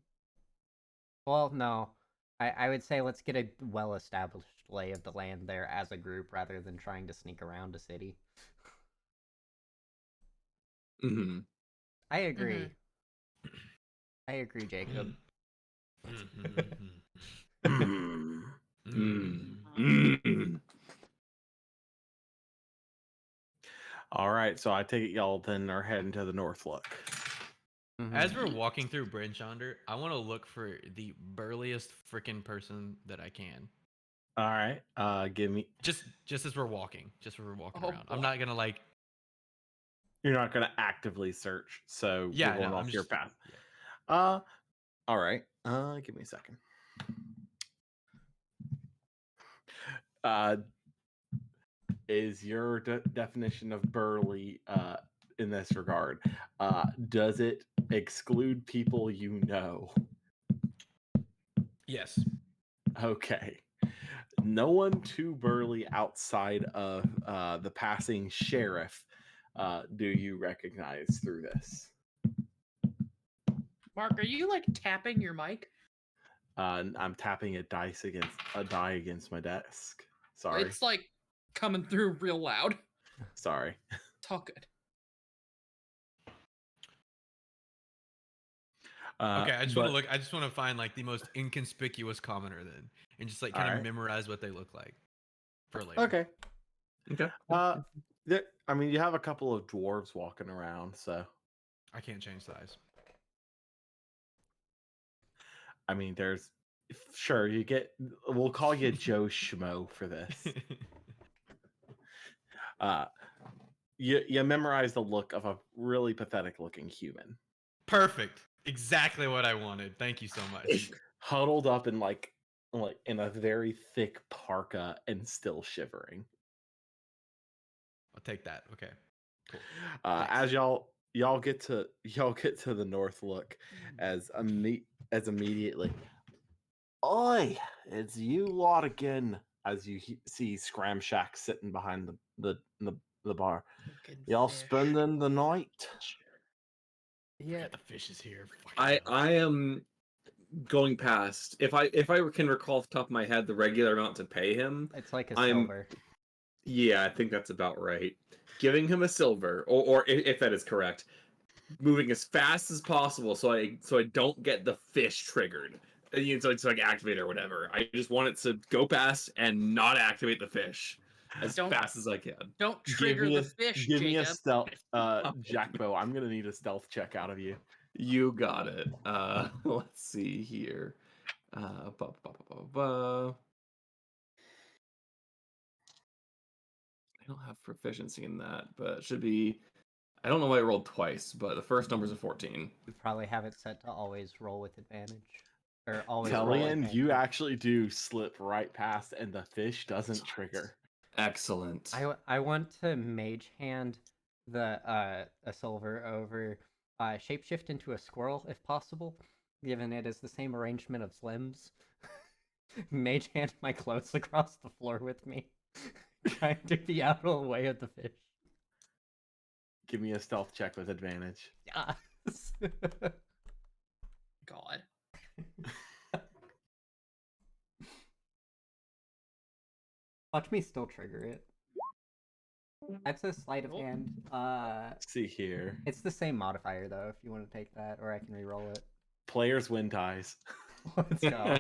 Well, no. I would say let's get a well-established lay of the land there as a group rather than trying to sneak around a city. Hmm. I agree. I agree, Jacob. Mm. Mm. All right, so I take it y'all then are heading to the North Look. As we're walking through Bryn Shonder, I want to look for the burliest freaking person that I can. All right, give me. Just as we're walking, Oh, around. I'm not gonna like. You're not gonna actively search, so Yeah, you're going no, off I'm your just. path. Yeah. All right. Give me a second. Is your definition of burly in this regard? Does it exclude people you know? Yes. Okay. No one too burly outside of the passing sheriff do you recognize through this? Mark, are you like tapping your mic? I'm tapping a die against my desk. Sorry. It's like coming through real loud. Sorry. It's all good. Okay, I just want but- to look. I just want to find like the most inconspicuous commoner then, and just like kind of Alright. memorize what they look like for later. Okay. Okay. I mean, you have a couple of dwarves walking around, so I can't change size. I mean, there's sure you get. We'll call you Joe Schmo for this. You memorize the look of a really pathetic looking human, Perfect. Exactly what I wanted. Thank you so much. huddled up in like in a very thick parka and still shivering. I'll take that. Okay. Cool. As y'all get to the North Look, as immediately, oi, it's you lot again. As you see Scramshack sitting behind the bar. Fucking Y'all fish. spending the night? Yeah. The fish is here. I am going past, if I can recall off the top of my head the regular amount to pay him, It's like a I'm- silver. yeah, I think that's about right. Giving him a silver, or if that is correct, moving as fast as possible so I don't get the fish triggered. So I can activate it or whatever. I just want it to go past and not activate the fish as Don't- fast as I can. Don't trigger me the a- fish, Give me a Jacob. stealth, Jackbo. I'm gonna need a stealth check out of you. You got it. Let's see here. Ba, ba, ba, ba, ba. I don't have proficiency in that, but it should be. I don't know why I rolled twice, but the first number's a 14. We probably have it set to always roll with advantage. Or always roll Tellian, you advantage. actually do slip right past, and the fish doesn't trigger. Excellent. I want to mage hand the a silver over shapeshift into a squirrel if possible, given it is the same arrangement of limbs. Mage hand my clothes across the floor with me, trying to be out of the way of the fish. Give me a stealth check with advantage. Yes. God. Watch me still trigger it. That's a sleight of Oh. hand. See here. It's the same modifier though, if you want to take that, or I can re-roll it. Players win ties. Let's go.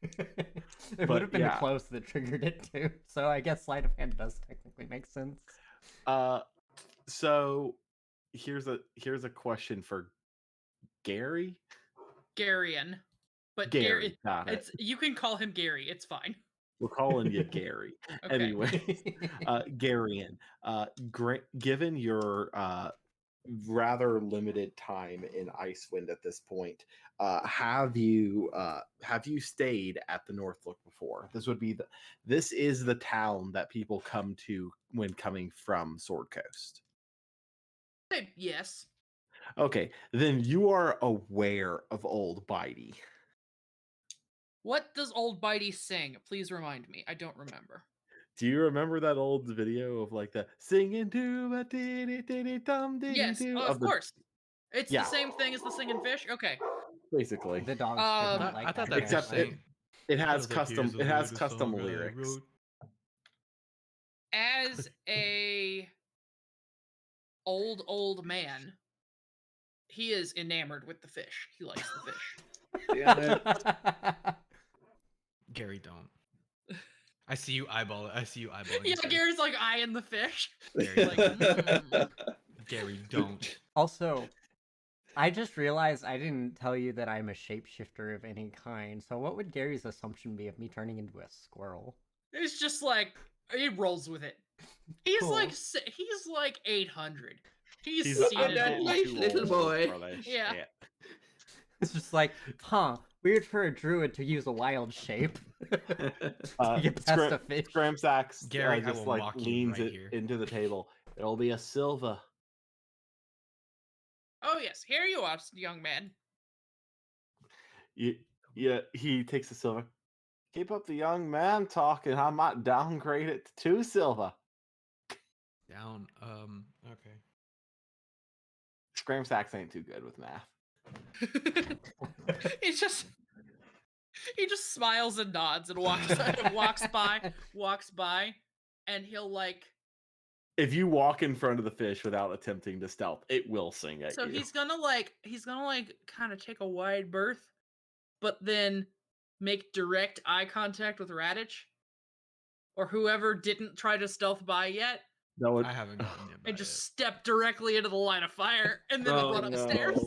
It But would have been yeah. the close that triggered it too, so I guess sleight of hand does technically make sense. So here's a question for Gary. Garion. But Gary, got it. it's you can call him Gary. It's fine. We're calling you Gary. Okay. Anyway, Garion, given your rather limited time in Icewind at this point, have you stayed at the Northlook before? This is the town that people come to when coming from Sword Coast. Yes. Okay, then you are aware of Old Bitey. What does Old Bitey sing? Please remind me. I don't remember. Do you remember that old video of like the singing to a diddy diddy dum diddy Yes, do? of course. It's Yeah. the same thing as the singing fish. Okay. Basically. The dogs Um, did not like I thought that. that Except apparently. it has was like, custom "Here's a it has little custom song I lyrics. wrote." As a old man, he is enamored with the fish. He likes the fish. Gary, don't. I see you eyeball. I see you eyeballing. Yeah, the fish. Gary's like eyeing the fish. Gary, Like, mm. Gary, don't. Also, I just realized I didn't tell you that I'm a shapeshifter of any kind. So what would Gary's assumption be of me turning into a squirrel? It's just like he rolls with it. He's Cool. he's like 800. He's He's seen I'm it that all. nice little boy. Yeah. It's just like, huh, weird for a druid to use a wild shape. To get past a fish. Scramsax Gary, I just will like mock you leans right it here. into the table. It'll be a Silva. Oh yes, here you are, young man. Yeah, he takes the silver. Keep up the young man talking. I might downgrade it to 2 silver. Down. Okay. Scramsax ain't too good with math. he just smiles and nods and walks by, and he'll like. If you walk in front of the fish without attempting to stealth, it will sing at So you. he's gonna kind of take a wide berth, but then make direct eye contact with Radich, or whoever didn't try to stealth by yet, That would I haven't gotten it. and just step directly into the line of fire, and then Oh, run upstairs.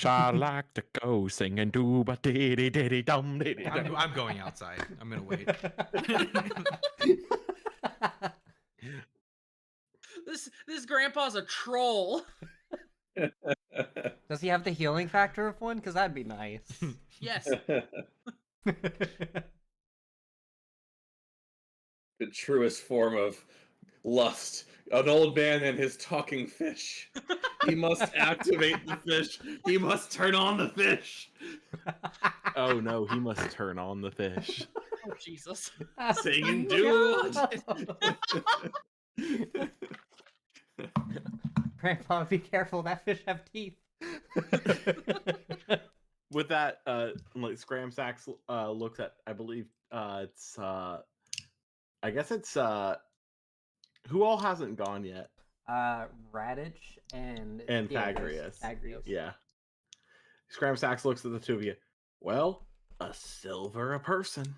I like to go singing dooba diddy diddy dum diddy. I'm going outside. I'm gonna wait. This grandpa's a troll. Does he have the healing factor of one? Because that'd be nice. Yes. The truest form of lust. An old man and his talking fish. He must activate the fish. He must turn on the fish. Oh no, he must turn on the fish. Oh Jesus. Singing dude. Grandpa, be careful. That fish have teeth. With that, like Scramsax looks at, I believe it's I guess it's who all hasn't gone yet? Raditch and Thagrius. Thagrius. Yeah. Scramsax looks at the two of you. Well, a silver a person.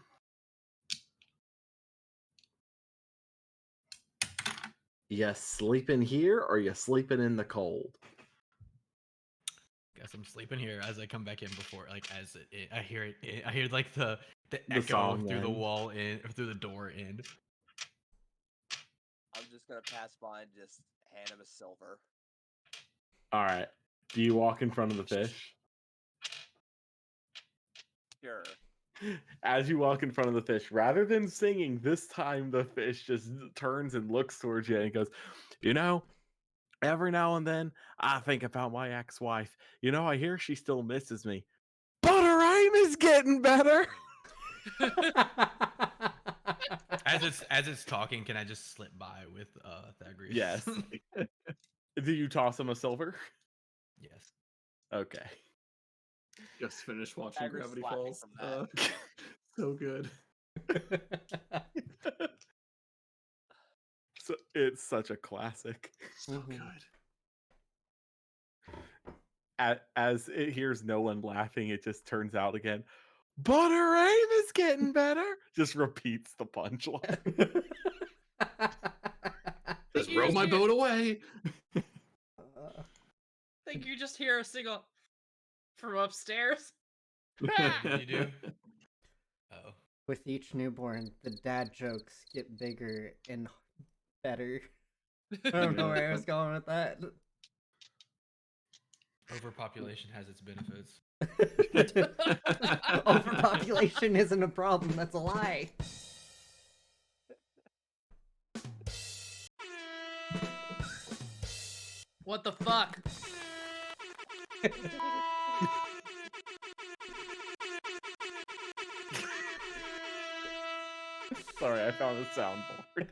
You sleeping here or you sleeping in the cold? Guess I'm sleeping here as I come back in before, like as I hear it. I hear like the echo song through the end. wall in, or through the door end. I'm just gonna pass by and just hand him a silver. All right. Do you walk in front of the fish? Sure. As you walk in front of the fish, rather than singing, this time the fish just turns and looks towards you and goes, you know, every now and then I think about my ex-wife. You know, I hear she still misses me. But her aim is getting better. As it's talking, can I just slip by with Thagrius? Yes. Do you toss him a silver? Yes. Okay. Just finished watching Tiger's Gravity laughing Falls. from So good. So it's such a classic. So Mhm. good. As it hears no one laughing, it just turns out again. But her aim is getting better. Just repeats the punchline. Just you row just my hear- boat away. think you just hear a single from upstairs. You do? Oh. With each newborn, the dad jokes get bigger and better. I don't know where I was going with that. Overpopulation has its benefits. Overpopulation isn't a problem, that's a lie. What the fuck? Sorry, I found a soundboard.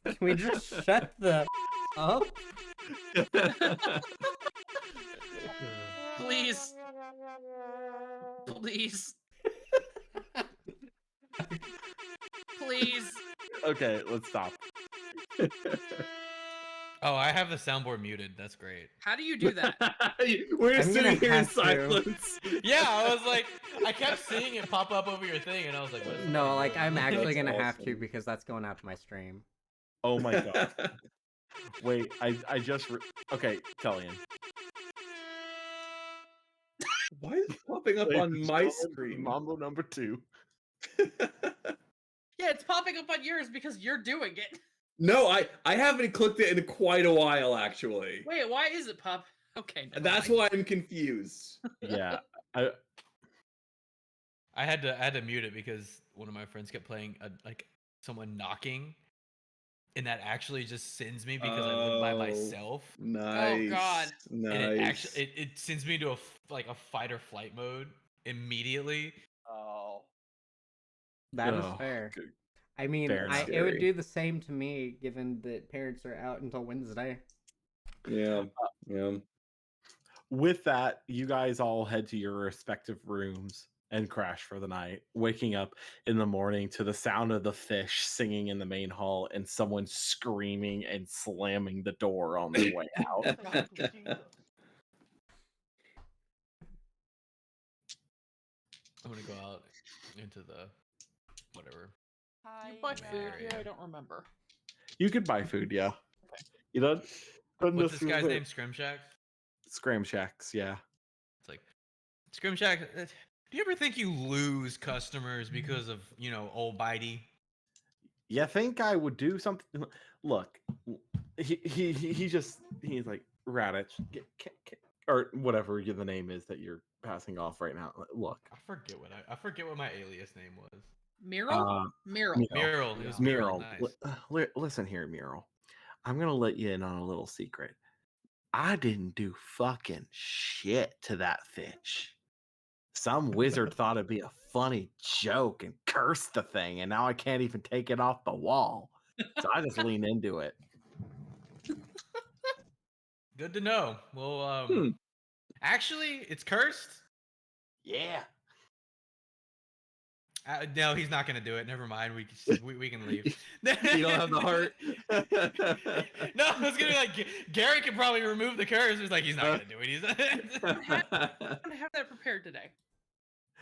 Can we just shut the up? Please. Please. Please. Okay, let's stop. Oh, I have the soundboard muted. That's great. How do you do that? We're I'm sitting gonna here in have to. silence. Yeah, I was like, I kept seeing it pop up over your thing, and I was like, what is No, going like on? I'm actually That's gonna have to awesome. because that's going out to my stream. Oh my god. Wait, I just okay, Tellian. Why is it popping up Ladies on and my gentlemen, screen? Mambo number 2. Yeah, it's popping up on yours because you're doing it. No, I haven't clicked it in quite a while, actually. Wait, why is it pop? Okay, never That's mind. why I'm confused. Yeah. I had to mute it because one of my friends kept playing like someone knocking, and that actually just sends me because I live by Oh, myself. Nice. God. Nice. And it actually it sends me to a fight or flight mode immediately. Oh. That is Oh, fair. good. I mean, Fair enough. it would Scary. do the same to me given that parents are out until Wednesday. Yeah. Yeah. With that, you guys all head to your respective rooms and crash for the night, waking up in the morning to the sound of the fish singing in the main hall and someone screaming and slamming the door on their way out. I'm gonna go out into the whatever. You buy Hi. food? Yeah. Yeah, I don't remember. You could buy food, yeah. You know, What's this guy's name? Scrimshack? Scram Shacks, yeah. It's like Scrimshack. Do you ever think you lose customers because of old Bitey? You think I would do something? Look, he's like Raditch, or whatever the name is that you're passing off right now. Look, I forget what my alias name was. Mural? Mural. Mural. It was Mural. Nice. Listen here, Mural. I'm gonna let you in on a little secret. I didn't do fucking shit to that fish. Some wizard thought it'd be a funny joke and cursed the thing, and now I can't even take it off the wall. So I just lean into it. Good to know. Well, actually, it's cursed. Yeah. No, he's not gonna do it. Never mind. We can leave. You don't have the heart. No, it's gonna be like Gary can probably remove the curse. It's like he's not gonna do it. He's I don't have that prepared today.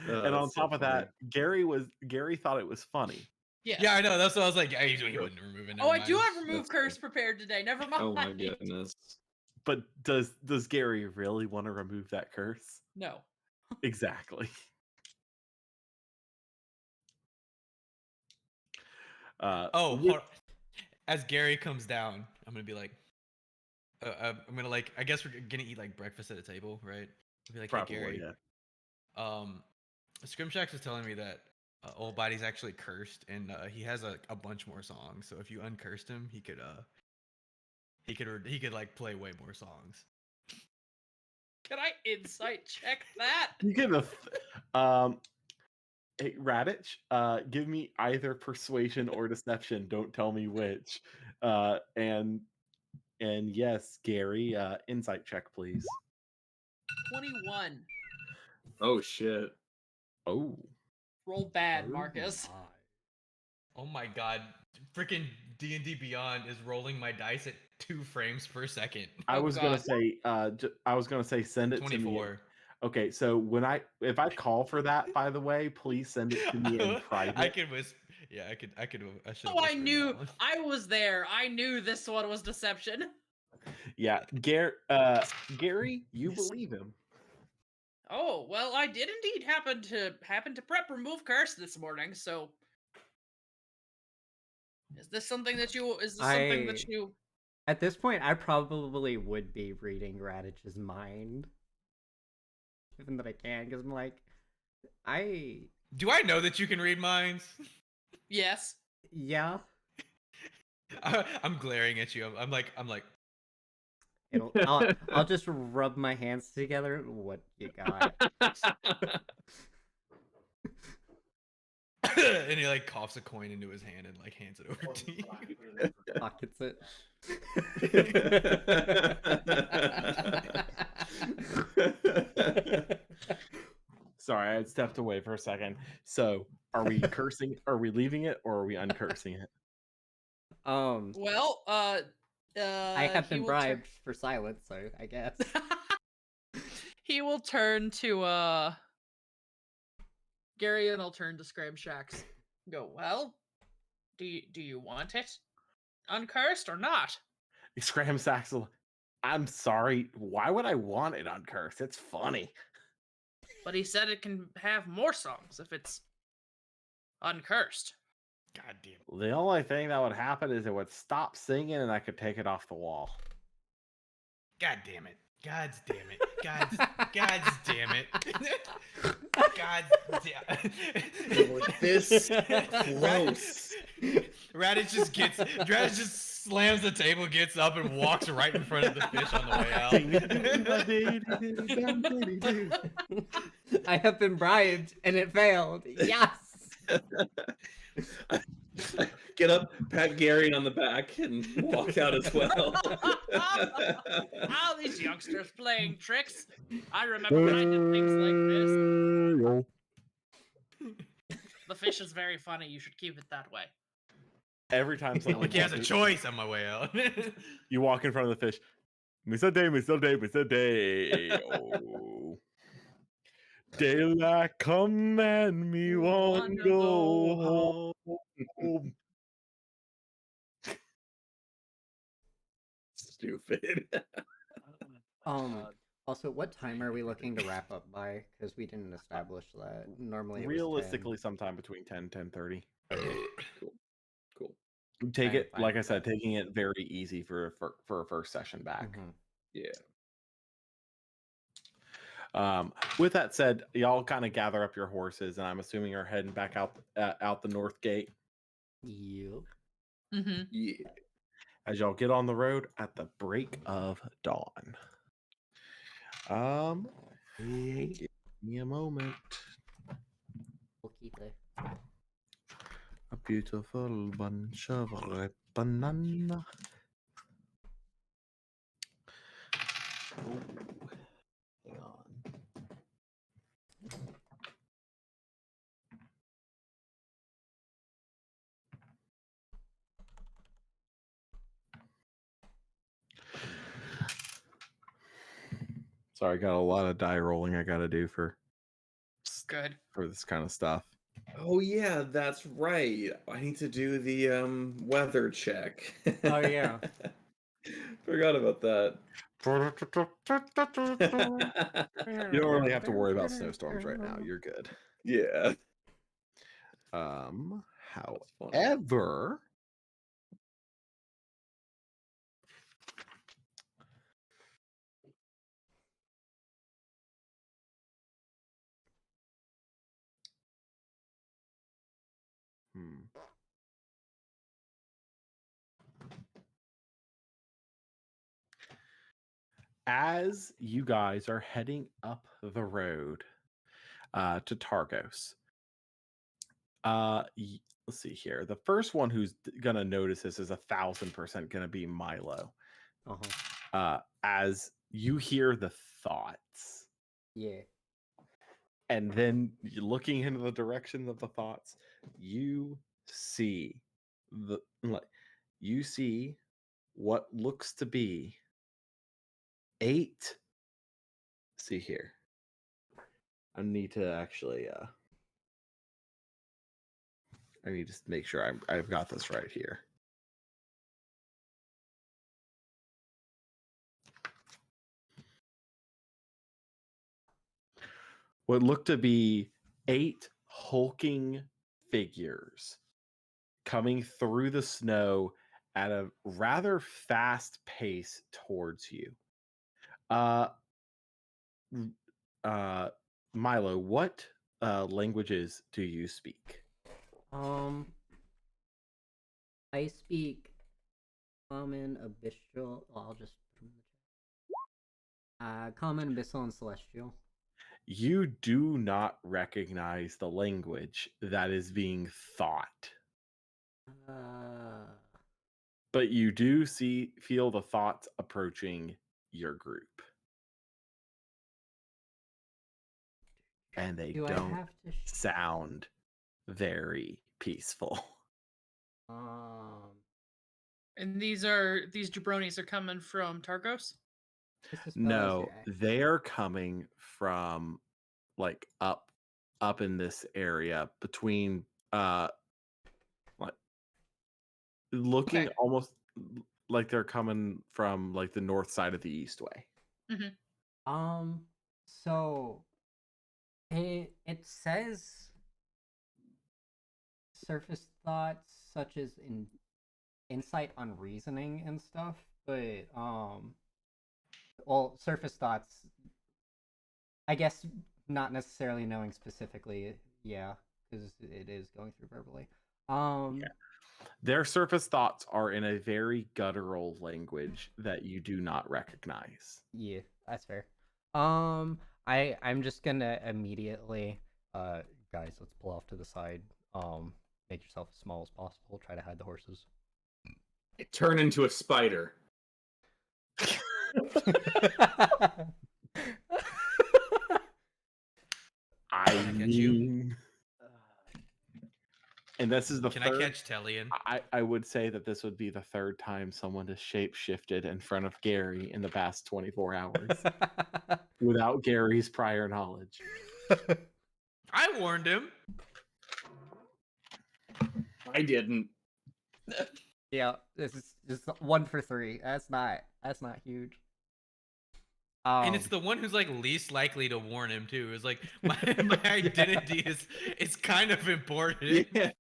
And on top of that, Gary thought it was funny. Yes. yeah, I know. That's what I was like. He wouldn't remove it. Oh, never I do mind. have remove That's curse prepared today. Never mind. Oh my goodness. But does Gary really want to remove that curse? No. Exactly. Oh, hold on. As Gary comes down, I'm gonna be like, I'm gonna like. I guess we're gonna eat like breakfast at a table, right? I'll be like, probably, hey Gary. yeah. Scrimshax was telling me that Old Body's actually cursed, and he has a bunch more songs. So if you uncursed him, he could like play way more songs. Can I insight check that? You give hey, Raditch, give me either persuasion or deception. Don't tell me which. And yes, Gary, insight check, please. 21. Oh shit. Oh. Roll bad, Marcus. Oh my god, freaking D&D Beyond is rolling my dice at 2 frames per second. I Oh, was gonna God. say, send it to me. 24. Okay, so if I call for that, by the way, please send it to me in private. I could whisper. Yeah, I could. I should. Oh, I knew. I was there. I knew this one was deception. Yeah, Gary, you believe him. Oh, well, I did indeed happen to prep remove curse this morning, so is this something that you At this point, I probably would be reading Raditch's mind. Even that I can, because I'm like, Do I know that you can read minds? Yes. Yeah. I'm glaring at you. I'm like. I'll just rub my hands together. What you got? And he like coughs a coin into his hand and like hands it over to you. Pockets it. Sorry, I had stepped away for a second. So, are we cursing? Are we leaving it, or are we uncursing it? Well, I have he been will bribed for silence, so I guess. he will turn to Gary, and I'll turn to Scrimshax. Go, well, do you want it uncursed or not? Scram Saxel, I'm sorry. Why would I want it uncursed? It's funny. But he said it can have more songs if it's uncursed. God damn. The only thing that would happen is it would stop singing, and I could take it off the wall. God damn it. God damn it. God damn it. God damn it. This close. Raditch just slams the table, gets up, and walks right in front of the fish on the way out. I have been bribed, and it failed. Yes. Get up, pat Gary on the back, and walk out as well. All these youngsters playing tricks. I remember when I did things like this. The fish is very funny. You should keep it that way. Every time someone Like he has a choice on my way out. you walk in front of the fish. Mr. Day, Mr. Day, Mr. Day. Oh. Daylight come and me want to go home. Stupid. Also, what time are we looking to wrap up by? Because we didn't establish that. Normally, it was 10. Realistically, sometime between 10 and 10:30. Cool. Take it, Fine like I with said, that. taking it very easy for a first session back. Mhm. Yeah. With that said, y'all kind of gather up your horses, and I'm assuming you're heading back out the north gate. Yep. Mm-hmm. Yeah. As y'all get on the road at the break of dawn. Give me a moment. Okay, there. A beautiful bunch of red banana. Sorry, I got a lot of die rolling I got to do for Good. this kind of stuff. Oh yeah, that's right. I need to do the weather check. Oh, yeah. Forgot about that. You don't really have to worry about snowstorms right now. You're good. Yeah. That's funny. However, as you guys are heading up the road to Targos, let's see here. The first one who's gonna notice this is 1,000% gonna be Milo. As you hear the thoughts, Yeah. and then looking into the direction of the thoughts, you see what looks to be 8. See here. I need to actually I need to make sure I've got this right here. What looked to be 8 hulking figures coming through the snow at a rather fast pace towards you. Milo, what languages do you speak? I speak Common, Abyssal. I'll just put them in the chat. Common, Abyssal, and Celestial. You do not recognize the language that is being thought. But you do feel the thoughts approaching your group. And they don't sound very peaceful. And these jabronis are coming from Targos? No, they are coming from like up in this area between like looking almost like they're coming from like the north side of the Eastway. So it says surface thoughts such as insight on reasoning and stuff, but well, surface thoughts, I guess not necessarily knowing specifically, yeah, because it is going through verbally. Yeah. Their surface thoughts are in a very guttural language that you do not recognize. Yeah, that's fair. I'm just gonna immediately guys, let's pull off to the side. Make yourself as small as possible, try to hide the horses. Turn into a spider. I mean, and this is the Can third. I catch Tellian? I would say that this would be the third time someone has shape shifted in front of Gary in the past 24 hours without Gary's prior knowledge. I warned him. I didn't. Yeah, this is just 1 for 3. That's not huge. And it's the one who's like least likely to warn him too. It's like my identity is kind of important. Yeah.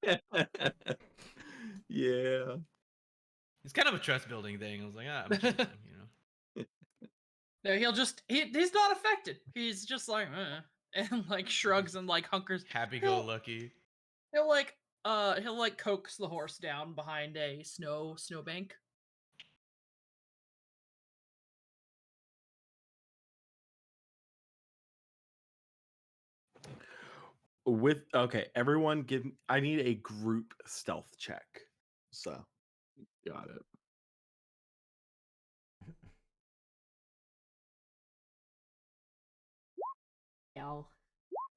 Yeah. It's kind of a trust building thing. I was like, I'm just, you know. No, he's not affected. He's just like, and like shrugs and like hunkers. Happy-go-lucky. He'll coax the horse down behind a snowbank. Everyone I need a group stealth check. So got it.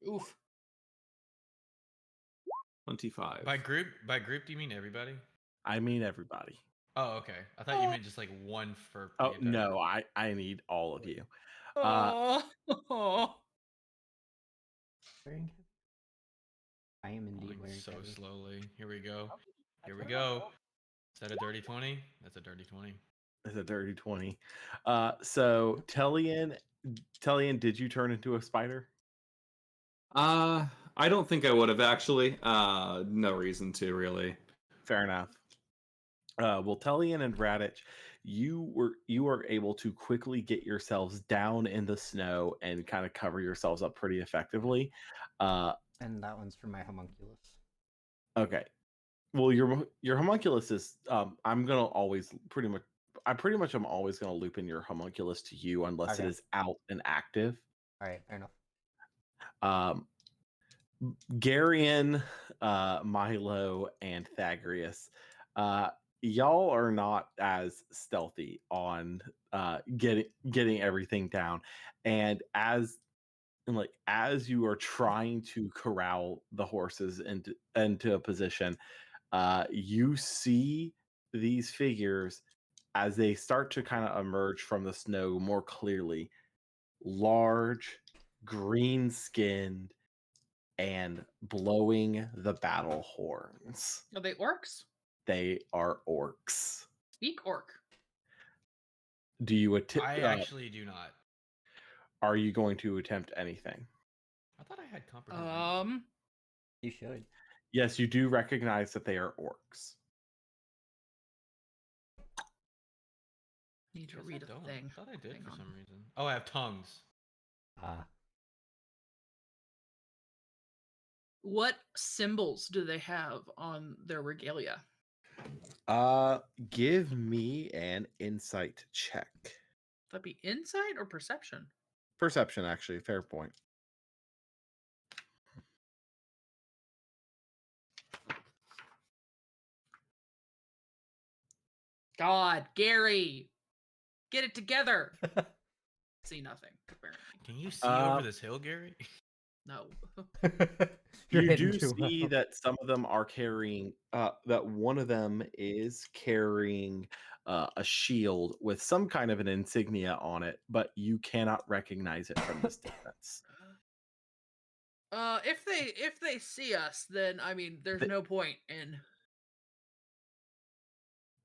Oof. 25. By group, do you mean everybody? I mean everybody. Oh, okay. I thought you meant just like one for. Oh no, I need all of you. Oh. Wearing heavy? I am indeed Falling wearing so heavy. slowly. Here we go. I Here we turned on go. all- Is that a dirty 20? That's a dirty 20. It's a dirty 20. So Tellian, did you turn into a spider? I don't think I would have actually. No reason to really. Fair enough. Well, Tellian and Radich, you are able to quickly get yourselves down in the snow and kind of cover yourselves up pretty effectively. And that one's for my homunculus. Okay. Well, your homunculus is I'm gonna always pretty much am always gonna loop in your homunculus to you unless it Okay. is out and active. All right, fair enough. Garion, Milo, and Thagrius, y'all are not as stealthy on getting everything down, and as you are trying to corral the horses into a position, you see these figures as they start to kind of emerge from the snow more clearly. Large, green-skinned, and blowing the battle horns. Are they orcs? They are orcs. Speak orc. Do you I actually do not. are you going to attempt anything? I thought I had comprehend. You should. Yes, you do recognize that they are orcs. Need to Guess I read a don't. thing. I thought I did Hang for on. some reason. Oh, I have tongues. What symbols do they have on their regalia? Give me an insight check. That'd be insight or perception? Perception, actually, fair point. God, Gary, get it together. See nothing, apparently. Can you see over this hill, Gary? No. You're You hidden do too see well. that some of them are carrying that one of them is carrying a shield with some kind of an insignia on it, but you cannot recognize it from this distance. If they see us, then I mean, there's They- no point in.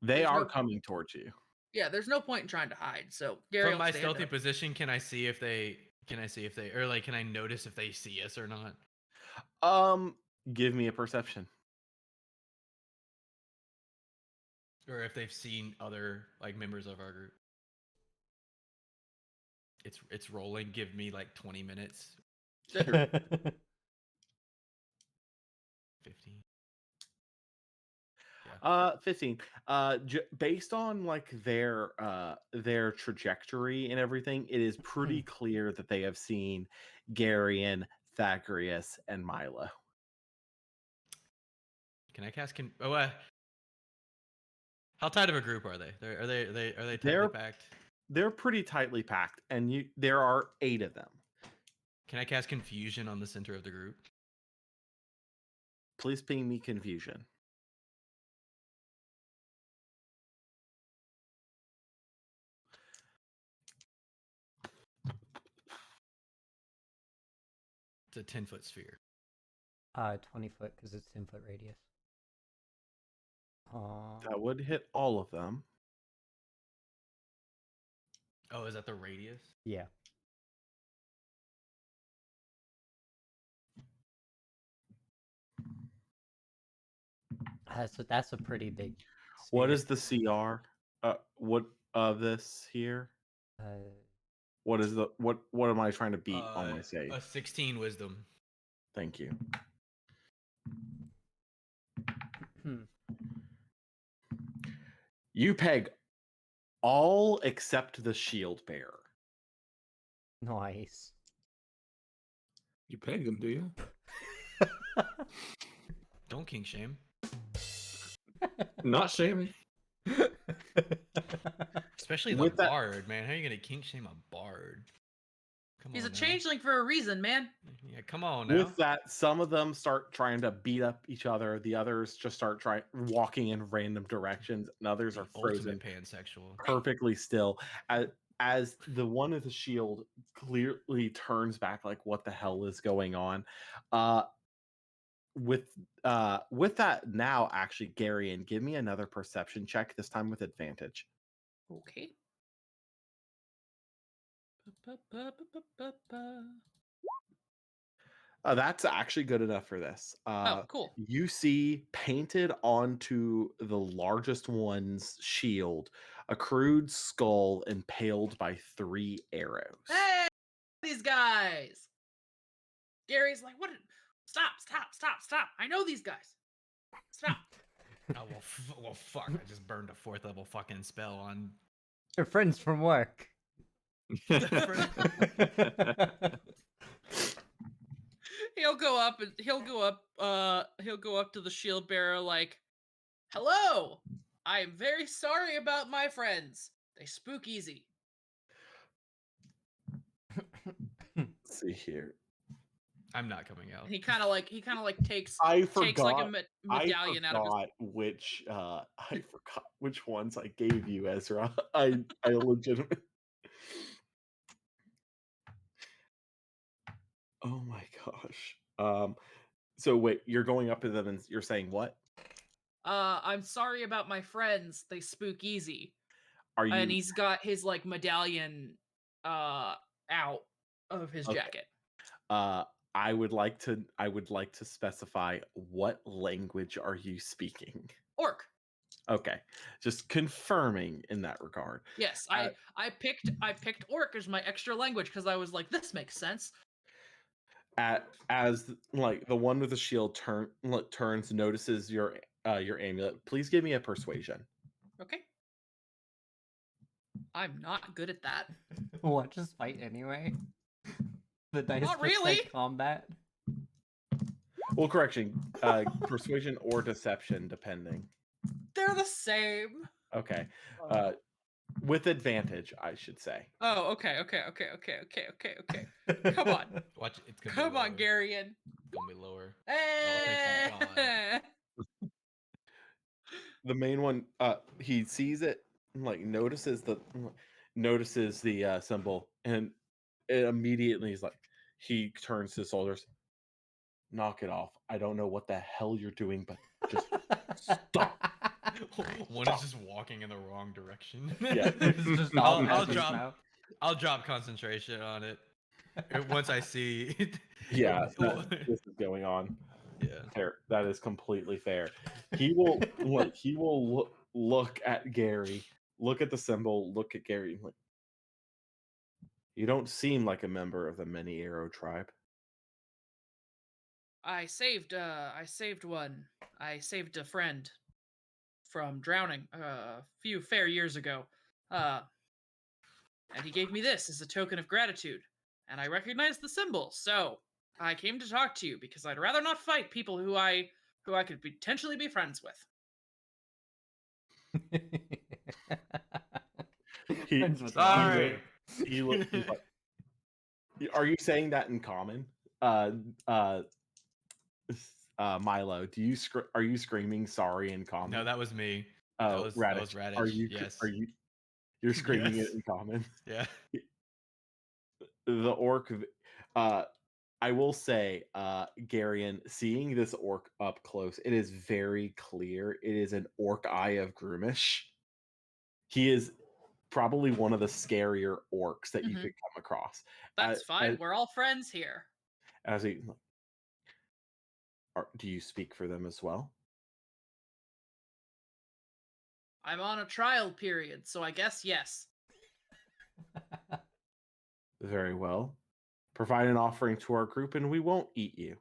They There's are no- coming towards you. Yeah, there's no point in trying to hide. So Gary, From will my stand stealthy up. position, can I see if they or like can I notice if they see us or not? Give me a perception. Or if they've seen other like members of our group. It's rolling. Give me like 20 minutes. 15. Yeah. 15. Based on like their trajectory and everything, it is pretty clear that they have seen Garion, Thagrius, and Milo. Can I cast how tight of a group are they? Are they tightly They're- packed? They're pretty tightly packed, and there are 8 of them. Can I cast confusion on the center of the group? Please ping me confusion. It's a 10-foot sphere. 20 foot because it's 10-foot radius. That would hit all of them. Oh, is that the radius? Yeah. So that's a pretty big. What sphere. is the CR? What of this here? What is the what am I trying to beat on my save? A 16 wisdom. Thank you. You peg all except the shield bearer. Nice. You pegged them, do you? Don't king shame. Not shaming. Especially the With that- bard, man. How are you gonna kink shame a bard? Come He's on a now. changeling for a reason, man. Yeah, come on now. With that, some of them start trying to beat up each other. The others just start walking in random directions, and others The are frozen ultimate pansexual. perfectly still. as the one with the shield clearly turns back, like, what the hell is going on? With that now, actually, Garion, give me another perception check, this time with advantage. Okay. Ba-ba-ba-ba-ba-ba. That's actually good enough for this. Oh, cool. You see painted onto the largest one's shield a crude skull impaled by 3 arrows. Hey, these guys. Gary's like, what? Stop! I know these guys. Stop. Oh well, fuck! I just burned a 4th level fucking spell on. They're friends from work. He'll go up to the shield bearer like, hello, I am very sorry about my friends. They spook easy. Let's see here. I'm not coming out. And he kind of like takes I takes like a forgot. medallion out of his. I forgot which ones I gave you, Ezra. I legitimately. Oh my gosh. So wait, you're going up to them and you're saying what? I'm sorry about my friends. They spook easy. Are you? And he's got his like medallion out of his Okay. jacket. I would like to specify what language are you speaking? Orc. Okay, just confirming in that regard. Yes, I picked Orc as my extra language because I was like, this makes sense. As like the one with the shield turns, notices your amulet. Please give me a persuasion. Okay. I'm not good at that. What? Just fight anyway? The dice Not just really. say combat. Well, correction, persuasion or deception, depending. They're the same. Okay, with advantage, I should say. Oh, okay. Come on. Watch, it's gonna Come be on, Garion. It's gonna be lower. Hey! Oh, thank you, The main one, he sees it, like notices the symbol, and it immediately is like he turns to his soldiers. Knock it off! I don't know what the hell you're doing, but just stop. One is just walking in the wrong direction. Yeah. It's just I'll, all I'll Ezra's drop. mouth. I'll drop concentration on it once I see. Yeah, this is going on. Yeah. Fair. That is completely fair. He will look at Gary, look at the symbol, look at Gary. Like, you don't seem like a member of the Many Arrow tribe. I saved one. I saved a friend from drowning a few fair years ago. And he gave me this as a token of gratitude. And I recognized the symbol, so I came to talk to you because I'd rather not fight people who I could potentially be friends with. Friends with Sorry. He looks like, are you saying that in common? Milo, are you screaming sorry in common? No, that was me. Oh, that was Radish. Are you? Yes. You're screaming Yes. it in common? Yeah. The orc. I will say, Garion, seeing this orc up close, it is very clear. It is an orc eye of Groomish. He is probably one of the scarier orcs that you could come across. That's fine. We're all friends here. As he, do you speak for them as well? I'm on a trial period, so I guess yes. Very well. Provide an offering to our group and we won't eat you.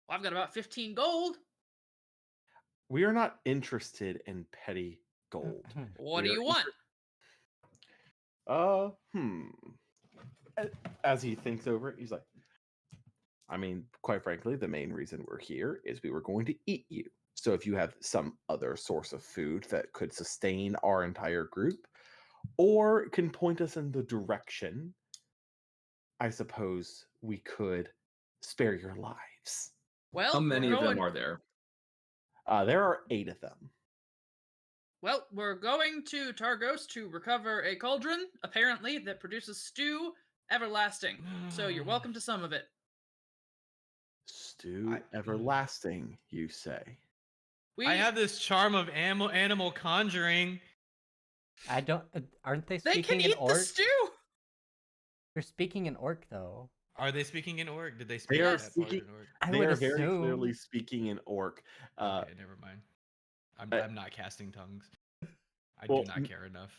Well, I've got about 15 gold. We are not interested in petty gold. What We do are you want? As he thinks over it, he's like, I mean, quite frankly, the main reason we're here is we were going to eat you. So if you have some other source of food that could sustain our entire group or can point us in the direction, I suppose we could spare your lives. Well, How many of them are there? There are 8 of them. Well, we're going to Targos to recover a cauldron, apparently, that produces stew everlasting. So you're welcome to some of it. Stew everlasting, you say? I have this charm of animal conjuring. I don't. Aren't they They speaking can in eat the orc? stew. They're speaking in orc though. Are they speaking in orc? Did they speak They are that part speaking. in orc? I They would are very assume. clearly speaking in orc. Okay, never mind. I'm not casting tongues. I well, do not care enough.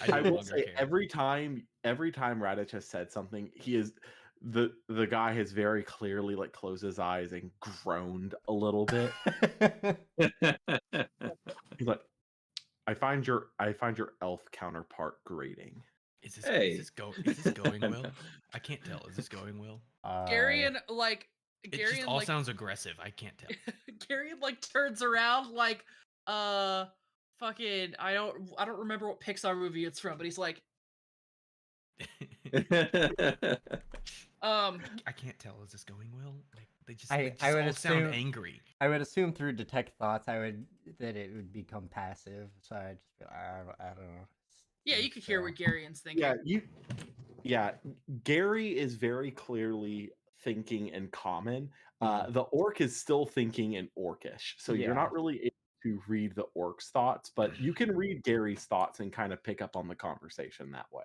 I no will longer say care. every time Radich has said something, he is the guy has very clearly like closed his eyes and groaned a little bit. He's like, I find your elf counterpart grating. Is this Hey. is this going well? I can't tell. Is this going well? Garion, like, It just Garion, all like, sounds aggressive. I can't tell. Garion, like, turns around, like, fucking, I don't remember what Pixar movie it's from, but he's like, I can't tell. Is this going well? Like they just I would all sound assume- angry. I would assume through detect thoughts, that it would become passive. So I just feel I don't know. yeah, you could hear what Garion's thinking. Yeah, Gary is very clearly thinking in common. The orc is still thinking in orcish, so you're Yeah. not really able to read the orc's thoughts, but you can read Gary's thoughts and kind of pick up on the conversation that way.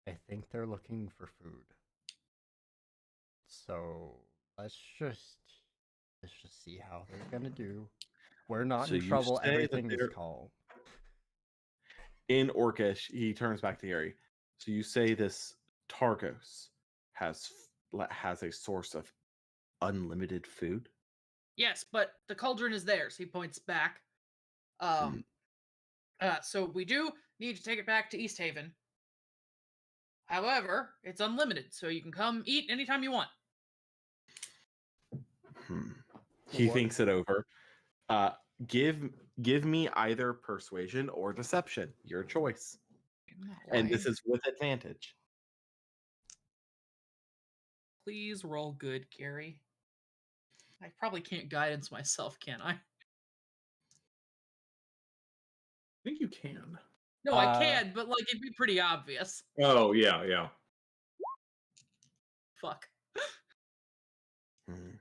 I think they're looking for food. So let's just see how they're gonna do. We're not So in you trouble. say that Everything is they're- calm. In orcish, he turns back to Gary. So you say this Targos has a source of unlimited food? Yes, but the cauldron is theirs. He points back. So we do need to take it back to East Haven. However, it's unlimited, so you can come eat anytime you want. He What- thinks it over. Give me either persuasion or deception, your choice. I'm not And this lying. is with advantage. Please roll good, Gary. I probably can't guidance myself, can I? I think you can. No, I can, but like it'd be pretty obvious. Oh yeah. Fuck. Hmm.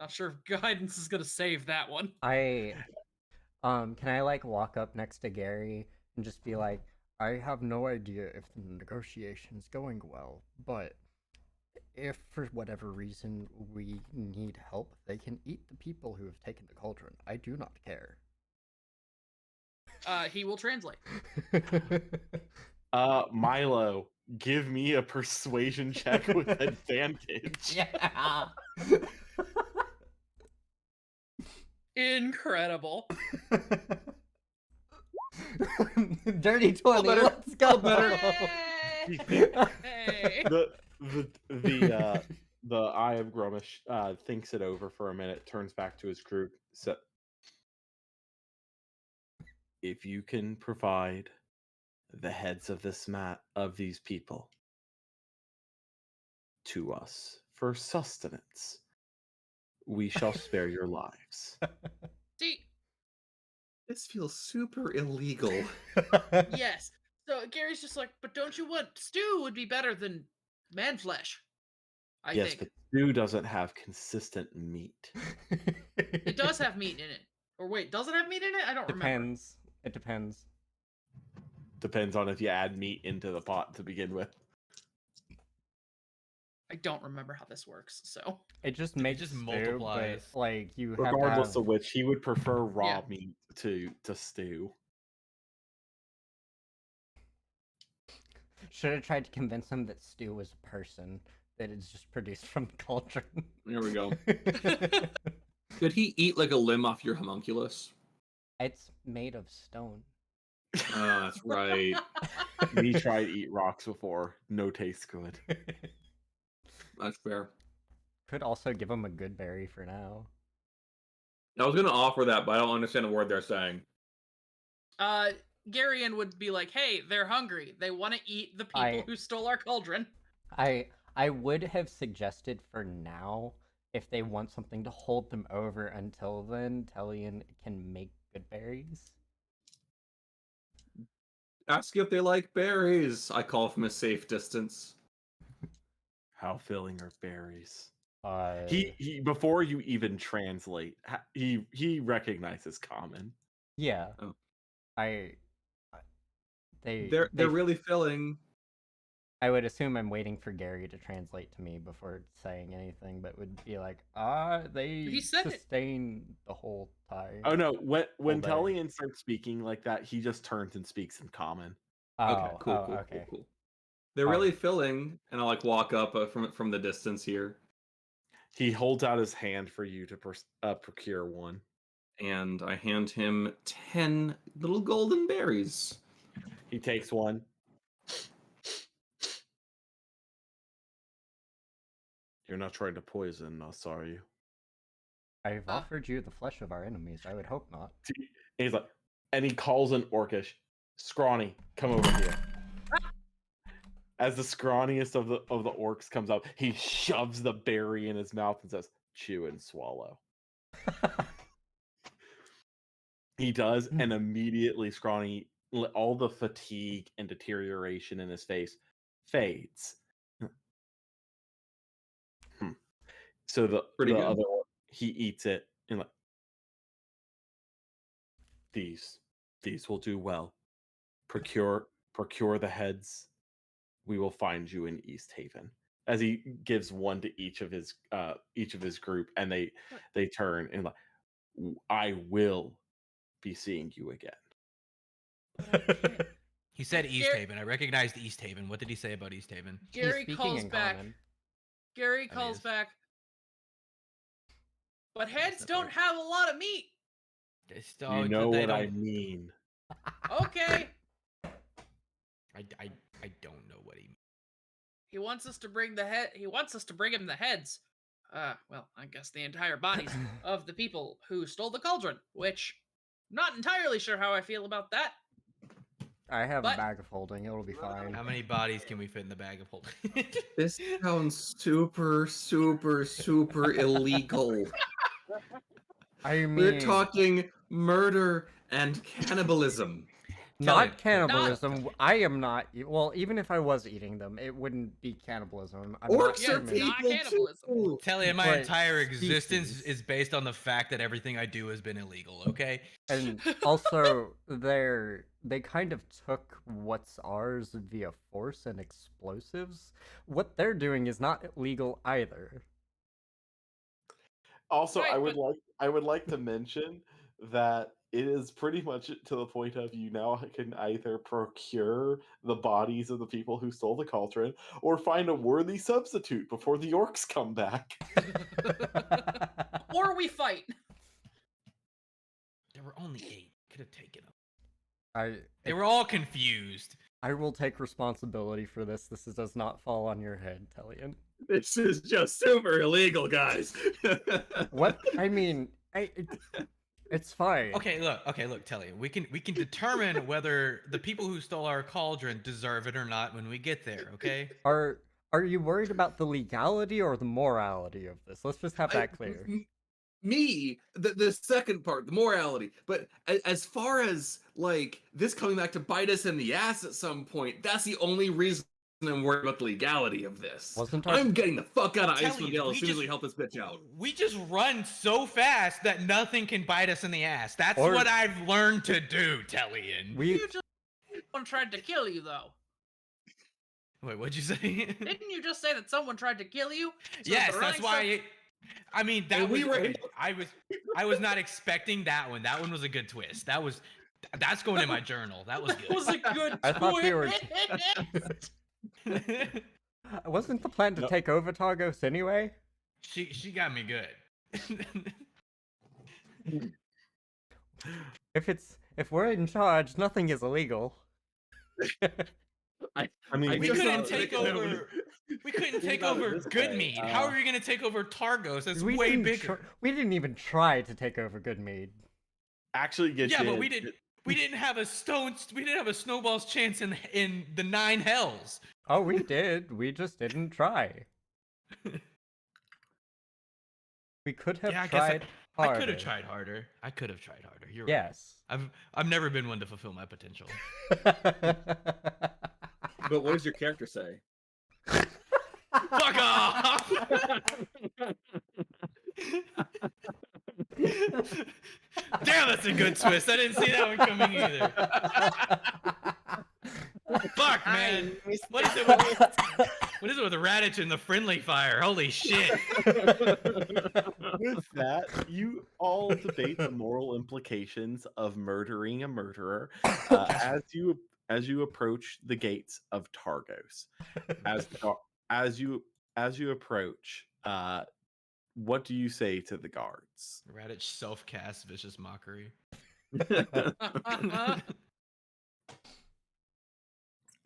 Not sure if guidance is gonna save that one. Can I like walk up next to Gary and just be like, I have no idea if the negotiation's going well, but if for whatever reason we need help, they can eat the people who have taken the cauldron. I do not care. He will translate. Milo, give me a persuasion check with advantage. Yeah. Incredible. Dirty 20. Let's go. Hey! The Eye of Grumish thinks it over for a minute, turns back to his group. So, if you can provide the heads of these people to us for sustenance, we shall spare your lives. See, This feels super illegal. yes. So Gary's just like, but don't you want stew would be better than man flesh? I Yes, think but stew doesn't have consistent meat. it does have meat in it. Or wait, does it have meat in it? I don't remember. Depends. It depends. Depends on if you add meat into the pot to begin with. I don't remember how this works. So It just makes just stew, multiplies. but like you have Regardless to of which, he would prefer raw Yeah. meat to stew. Should have tried to convince him that stew was a person that is just produced from the cauldron. There we go. Could he eat like a limb off your homunculus? It's made of stone. Oh, that's right. Me tried to eat rocks before. No taste good. That's fair. Could also give him a good berry for now. I was gonna offer that, but I don't understand a word they're saying. Garion would be like, hey, they're hungry. They want to eat the people who stole our cauldron. I would have suggested for now, if they want something to hold them over until then, Tellian can make good berries. Ask if they like berries. I call from a safe distance. How filling are berries? Uh, He before you even translate, he recognizes common. yeah. Oh. I they They're they really filling. I would assume I'm waiting for Gary to translate to me before saying anything, but would be like, they He said it. sustain the whole time. Oh no, when day. Tellian starts speaking like that, he just turns and speaks in common. Okay, Oh, cool, oh, cool, okay. cool. They're really filling, and I like walk up from the distance here, He holds out his hand for you to procure one. and I hand him 10 little golden berries. He takes one. You're not trying to poison us, are you? I've offered you the flesh of our enemies. I would hope not. And he's like, and he calls an Orcish, Scrawny, come over here. As the scrawniest of the orcs comes up, he shoves the berry in his mouth and says, "Chew and swallow." He does, and immediately Scrawny, all the fatigue and deterioration in his face fades. So the Pretty good. other one, he eats it and like, these will do well. Procure the heads. We will find you in East Haven. As he gives one to each of his group, and they turn and like, I will be seeing you again. He said East Gar- Haven. I recognized East Haven. What did he say about East Haven? Gary He's speaking calls in back. common. Gary Oh, calls yes. back. But heads that don't right? have a lot of meat. You know what I mean. Okay. I don't know what he means. He wants us to bring He wants us to bring him the heads. Well, I guess the entire bodies of the people who stole the cauldron. Which, not entirely sure how I feel about that. I have But- a bag of holding. It'll be fine. How many bodies can we fit in the bag of holding? This sounds super, super, super illegal. I mean, We're talking murder and cannibalism. not Tellian. cannibalism. I am not. Well, even if I was eating them, it wouldn't be cannibalism. I'm not Orcs are human. not people cannibalism. too. Tellian, my But entire existence species. is based on the fact that everything I do has been illegal, okay? And also, they kind of took what's ours via force and explosives. What they're doing is not illegal either. Also, Right, I would like to mention that it is pretty much to the point of you now can either procure the bodies of the people who stole the cauldron or find a worthy substitute before the orcs come back. Or we fight. There were only 8. Could have taken them. I They were all confused. I will take responsibility for this. This does not fall on your head, Tellian. This is just super illegal, guys. What? I mean, it's fine. Okay, look, Tellian. We can determine whether the people who stole our cauldron deserve it or not when we get there, okay? Are you worried about the legality or the morality of this? Let's just have that clear. The second part, the morality. But as far as like this coming back to bite us in the ass at some point, that's the only reason I'm worried about the legality of this. I'm getting the fuck out of Tellian, Icewind Dale as we soon as just- we help this bitch out. We just run so fast that nothing can bite us in the ass. That's Or- what I've learned to do, Tellian. You just someone tried to kill you though. Wait, what'd you say? Didn't you just say that someone tried to kill you? So Yes, the that's running why. I mean, that And we was. were- okay, I was not expecting that one. That one was a good twist. That's going in my journal. That was That was a good I thought we were- twist. good. Wasn't the plan to Nope. take over Targos anyway? she got me good. If we're in charge, nothing is illegal. I mean, We just couldn't thought- take over. We couldn't Think take about it over this way, Goodmead. How are we gonna take over Targos? That's way didn't bigger. we didn't even try to take over Goodmead. actually get Yeah, you but in. we didn't. We didn't have a snowball's chance in the 9 hells. Oh, we did. We just didn't try. We could have Yeah, I guess tried. I could have Harder. tried harder. I could have tried harder. You're Yes. right. I've never been one to fulfill my potential. But what does your character say? Fuck off! Damn, that's a good twist. I didn't see that one coming either. Fuck, man. What is it with Raditch and the friendly fire? Holy shit. With that, you all debate the moral implications of murdering a murderer as you approach the gates of Targos. As you approach, what do you say to the guards? Raditch self-cast vicious mockery.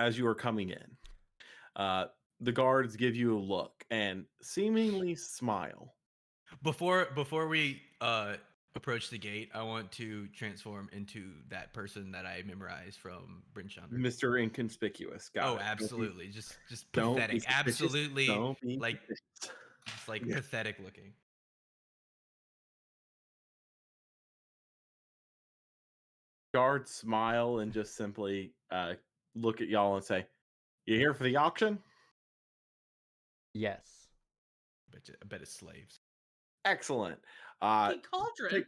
As you are coming in, the guards give you a look and seemingly smile. Before we approach the gate, I want to transform into that person that I memorized from Bryn Chandra. Mr. Inconspicuous. Got Oh, it. absolutely. Just Don't be pathetic. suspicious. Absolutely Don't be like suspicious. just like Yeah. pathetic looking. Guards smile and just simply look at y'all and say, "You here for the auction?" Yes. I bet it's slaves. Excellent. King Cauldron.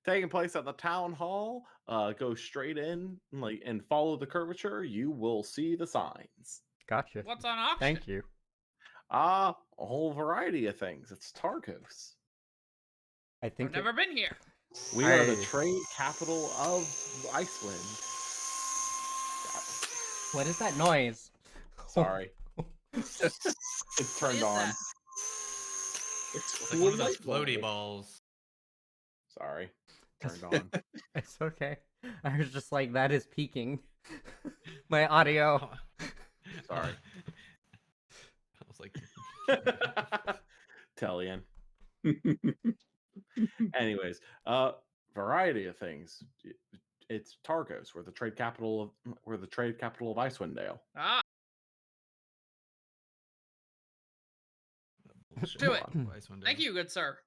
Taking place at the town hall. Go straight in, and follow the curvature. You will see the signs. Gotcha. What's on auction? Thank you. A whole variety of things. It's Targos. I think I've never been here. We are the I- trade capital of Iceland. What is that noise? Sorry. It's What turned is on. that? It's like one of those floaty balls. Sorry. Turned on. It's okay. I was just like, that is peaking. My audio. Sorry. I was like, Tellian. Anyways, variety of things. It's Targos. We're the trade capital of Icewind Dale. Ah, bullshit Do it. advice one day. thank you, good sir.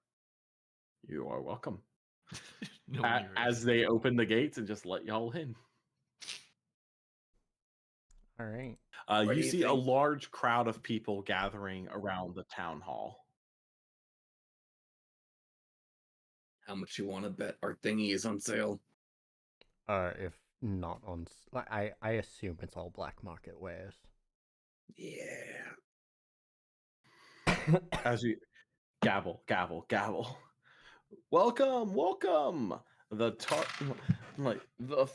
You are welcome. No one As they open the gates and just let y'all in. All right. What You do you see a think? large crowd of people gathering around the town hall. How much you want to bet our thingy is on sale? If not on, I assume it's all black market wares. Yeah. As you gavel. Welcome. The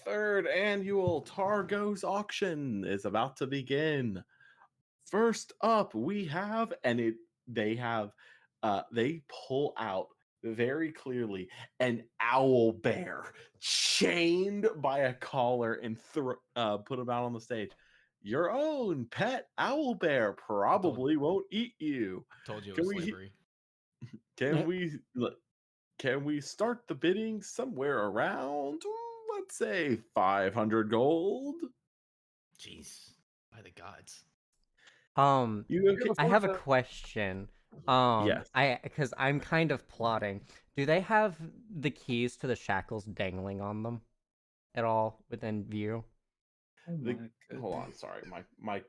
third annual Targos auction is about to begin. First up, we have, they pull out very clearly an owl bear chained by a collar and put him out on the stage. Your own pet owl bear probably won't eat you. Told you it Can was we- slavery. Can we start the bidding somewhere around, let's say, 500 gold? Jeez, by the gods. You I have a question. Yes. Because I'm kind of plotting. Do they have the keys to the shackles dangling on them at all within view? Hold on, sorry, my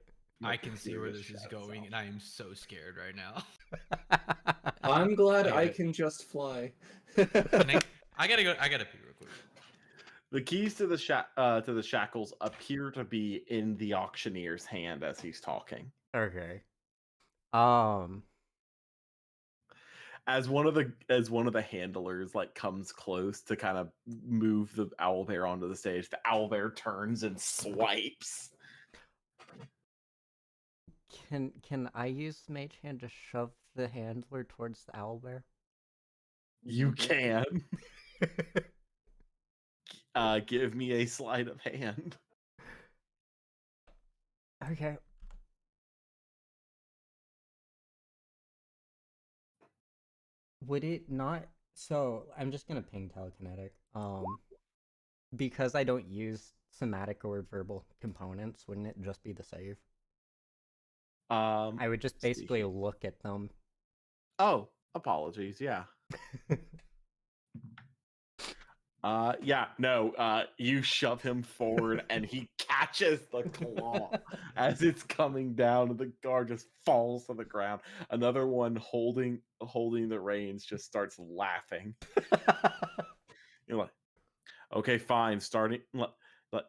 I can see computer where just this is shut going, itself. and I am so scared right now. I'm glad I I get it. can just fly. I gotta go. I gotta pee real quick. The keys to the shackles appear to be in the auctioneer's hand as he's talking. Okay. As one of the handlers comes close to kind of move the owlbear onto the stage, the owlbear turns and swipes. Can I use Mage Hand to shove the handler towards the owlbear? You can. Give me a sleight of hand. Okay. Would it not? So I'm just gonna ping telekinetic. Because I don't use somatic or verbal components, wouldn't it just be the save? I would just see basically here. look at them. Oh, apologies. Yeah. Yeah, no, you shove him forward and he catches the claw as it's coming down and the guard just falls to the ground. Another one holding the reins just starts laughing. You're like, okay, fine, starting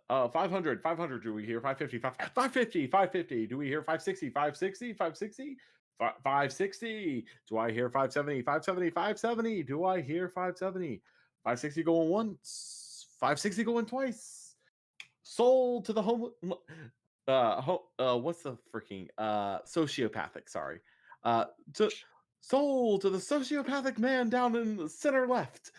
500, 500, do we hear 550, 550, 550, do we hear 560, 560, 560? 560, do I hear 570, 570, 570, do I hear 570? 560 going once, 560 going twice. Sold to the home what's the freaking sociopathic, sorry. To sold to the sociopathic man down in the center left.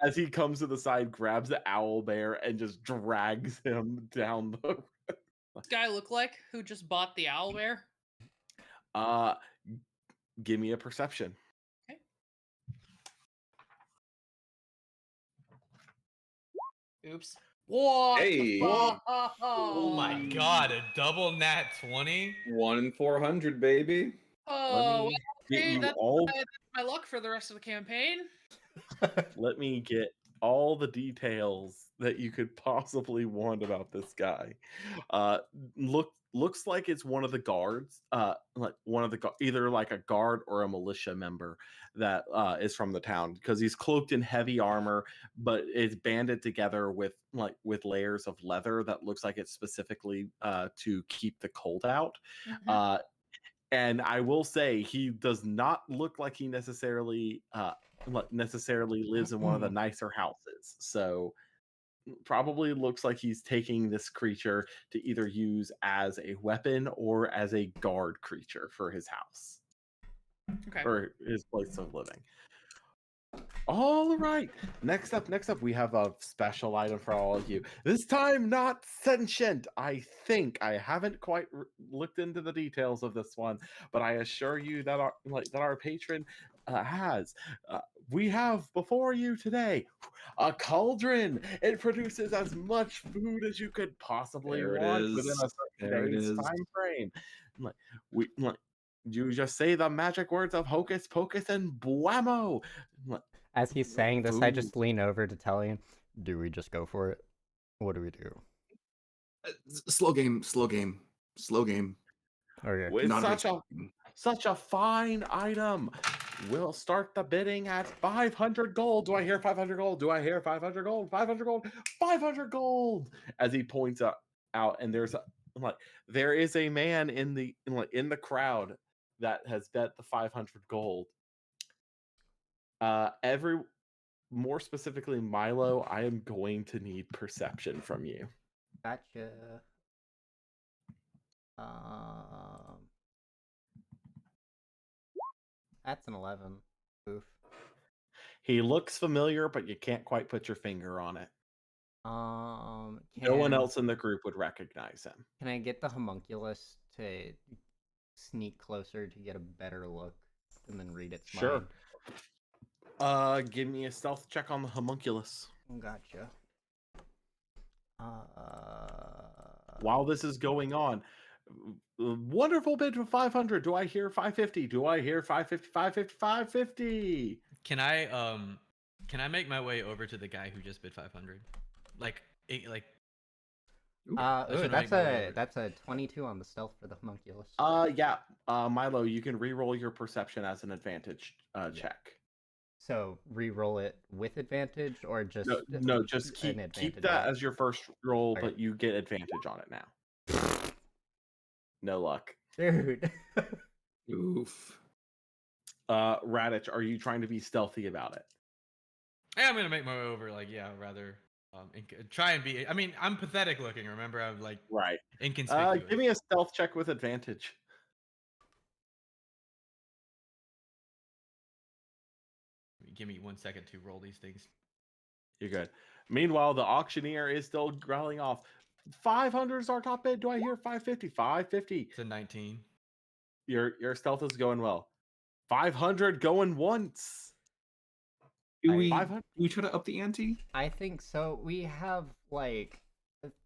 As he comes to the side, grabs the owl bear and just drags him down the This guy look like who just bought the owl bear? Give me a perception. Okay. Oops. What? Hey. Oh my god, a double nat 20? 1 in 400, baby. Oh, me well, get okay, you that's all- that's my luck for the rest of the campaign. Let me get all the details that you could possibly want about this guy. Looks like it's one of the guards, like one of the either like a guard or a militia member that is from the town, because he's cloaked in heavy armor, but it's banded together with layers of leather that looks like it's specifically to keep the cold out. Mhm. And I will say he does not look like he necessarily lives in one of the nicer houses. So probably looks like he's taking this creature to either use as a weapon or as a guard creature for his house Okay. or his place of living. All right. Next up, we have a special item for all of you. This time, not sentient. I think I haven't quite looked into the details of this one, but I assure you that our patron has. We have before you today a cauldron. It produces as much food as you could possibly There it want within is. a certain There it day's is. time frame. You just say the magic words of hocus pocus and blammo. As he's saying this, I just Food. lean over to tell him, do we just go for it? What do we do? Slow game, slow game, slow game. Okay. With Not a big such a fine item. We'll start the bidding at 500 gold. Do I hear 500 gold? Do I hear 500 gold? 500 gold? 500 gold! As he points out, and there is a man in the crowd that has bet the 500 gold. More specifically, Milo, I am going to need perception from you. Gotcha. That's an 11. Oof. He looks familiar, but you can't quite put your finger on it. No one else in the group would recognize him. Can I get the homunculus to sneak closer to get a better look and then read its Sure. mind? Give me a stealth check on the homunculus. Gotcha. While this is going on, wonderful bid for 500. Do I hear 550? Do I hear 550? 550? 550. Can I make my way over to the guy who just bid 500? That's a 22 on the stealth for the homunculus. Yeah. Milo, you can re-roll your perception as an advantage check. So re-roll it with advantage, or just No, just keep that as your first roll, Okay. but you get advantage on it now. No luck. Dude. Oof. Radich, are you trying to be stealthy about it? Yeah, I'm gonna make my way over. Rather try and be. I mean, I'm pathetic looking. Remember, I'm Right. inconspicuous. Give me a stealth check with advantage. Give me 1 second to roll these things. You're good. Meanwhile, the auctioneer is still growling off. 500 is our top bid. Do I hear 550? 550. It's a 19. Your stealth is going well. 500 going once. Do we 500? try to up the ante? I think so. We have like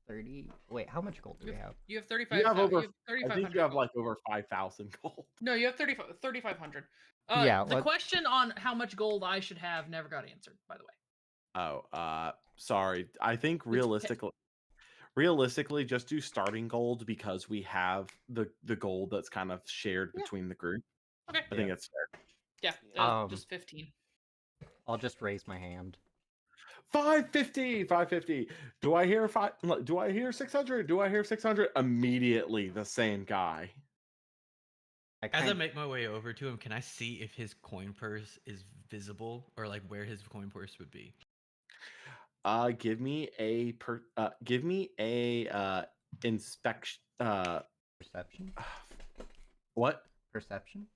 30. Wait, how much gold do we have? You have 35. You have you over. have I 3,500 think you have gold. like over 5,000 gold. No, you have 3,500. Yeah, The question on how much gold I should have never got answered, by the way. Oh, sorry. I think Which realistically, just do starting gold because we have the gold that's kind of shared Yeah. between the group. Okay. I think that's fair. Yeah, just 15. I'll just raise my hand. 550, 550. Do I hear do I hear 600? Do I hear 600? Immediately the same guy. As I make my way over to him, can I see if his coin purse is visible or like where his coin purse would be? Give me a inspection Perception? what? Perception?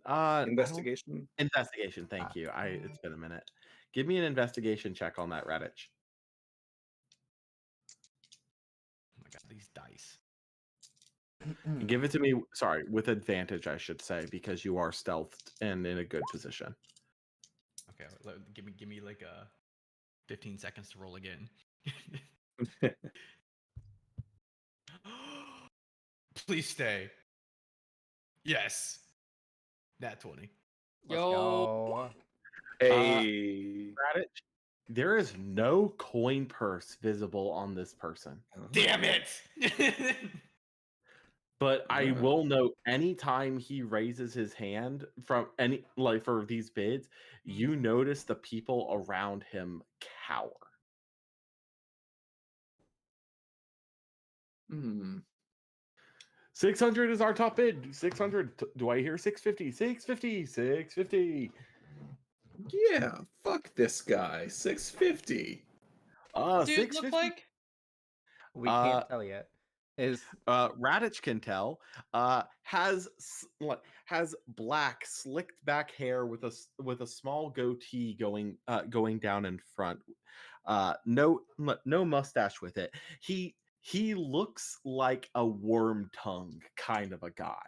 I don't- Investigation. Investigation, thank you. It's been a minute. Give me an investigation check on that Radich. Oh my god, these dice. Give it to me, sorry, with advantage, I should say, because you are stealthed and in a good position. Okay, give me like 15 seconds to roll again. Please stay. Yes. Nat 20. Let's Yo. go. Hey. Radich, there is no coin purse visible on this person. Damn it! But I Wow. will note anytime he raises his hand from any like for these bids, you notice the people around him cower. Hmm. 600 is our top bid. 600. Do I hear 650? 650. 650. Yeah, fuck this guy. 650. Dude, 650. look like We can't tell yet. Is Radich can tell. Has black slicked back hair with a small goatee going down in front. No mustache with it. He looks like a worm tongue kind of a guy.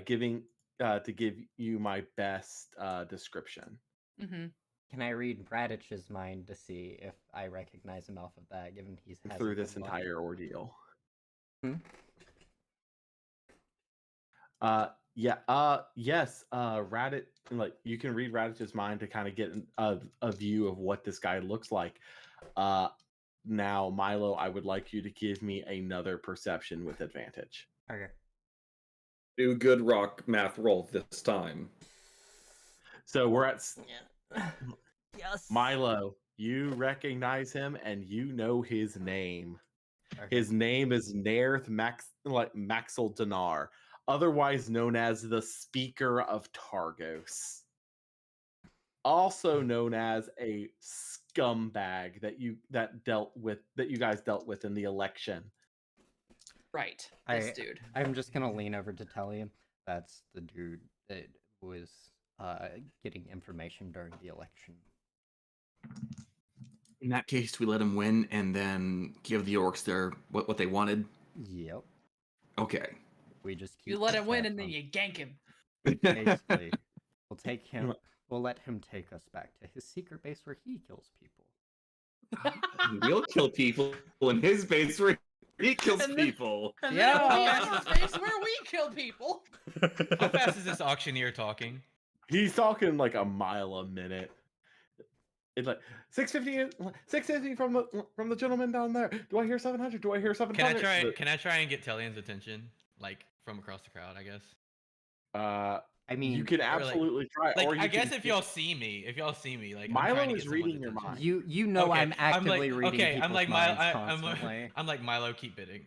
Giving to give you my best description. mm-hmm. can I read Radich's mind to see if I recognize him off of that, given he's Through this entire ordeal. Yes, Radich, like you can read Radich's mind to kind of get a view of what this guy looks like. Now, Milo, I would like you to give me another perception with advantage. Okay. Do good rock math roll this time. So we're at Yes. Milo. You recognize him and you know his name. Okay. His name is Nerth Maxil Dinar, otherwise known as the Speaker of Targos. Also known as a scumbag that you guys dealt with in the election. Right. This dude. I'm just gonna lean over to tell him that's the dude that was getting information during the election. In that case, we let him win and then give the orcs their what they wanted. Yep. Okay. We just keep You let him win track and then on- you gank him. Basically, we'll take him. We'll let him take us back to his secret base where he kills people. We'll kill people in his base where he kills And then- people. And Yeah. then we have a space where we kill people. How fast is this auctioneer talking? He's talking like a mile a minute. It's like 650 from the gentleman down there. Do I hear 700? Do I hear 700? Can I try and get Tellian's attention, like from across the crowd? I guess. I mean, You can Or, like- absolutely try. Like or you I guess can- if y'all see me, like I'm Milo trying to is get someone's reading your attention. mind. you know Okay, I'm actively reading okay, people's I'm like minds I'm constantly. I'm like Milo, keep bidding.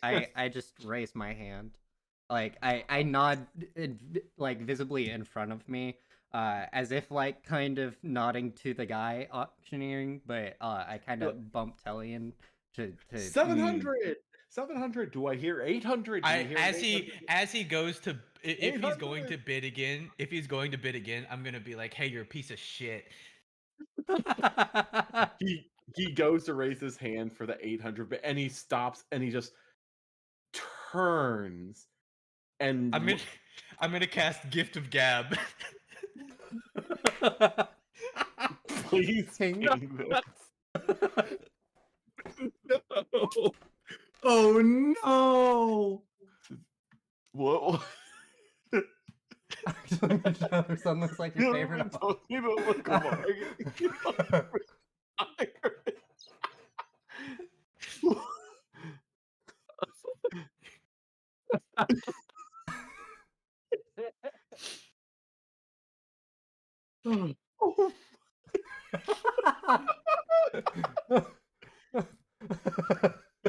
I just raise my hand, like I nod like visibly in front of me, as if like kind of nodding to the guy auctioneering, but I kind of bump Tellian to 700. 700. Do I hear 800? Do you hear As he goes to if he's going 800. to bid again, I'm gonna be like, hey, you're a piece of shit. He goes to raise his hand for the 800, and he stops and he just turns and I'm gonna cast Gift of Gab. please Ting. ping this. No. Oh no! What? Which other son looks like your favorite? You don't look alike.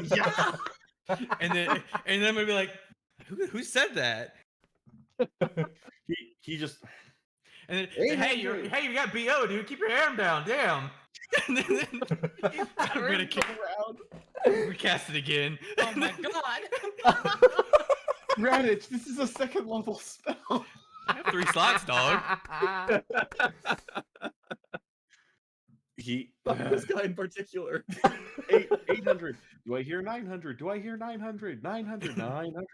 Yeah. And then I'm gonna be like, who said that? He just And then, hey, you got BO, dude. Keep your arm down. Damn. And then I'm gonna cast it again. Oh my god. Raditz, this is a second level spell. I have 3 slots, dog. This guy in particular. 800. Do I hear 900? Do I hear 900? 900. 900.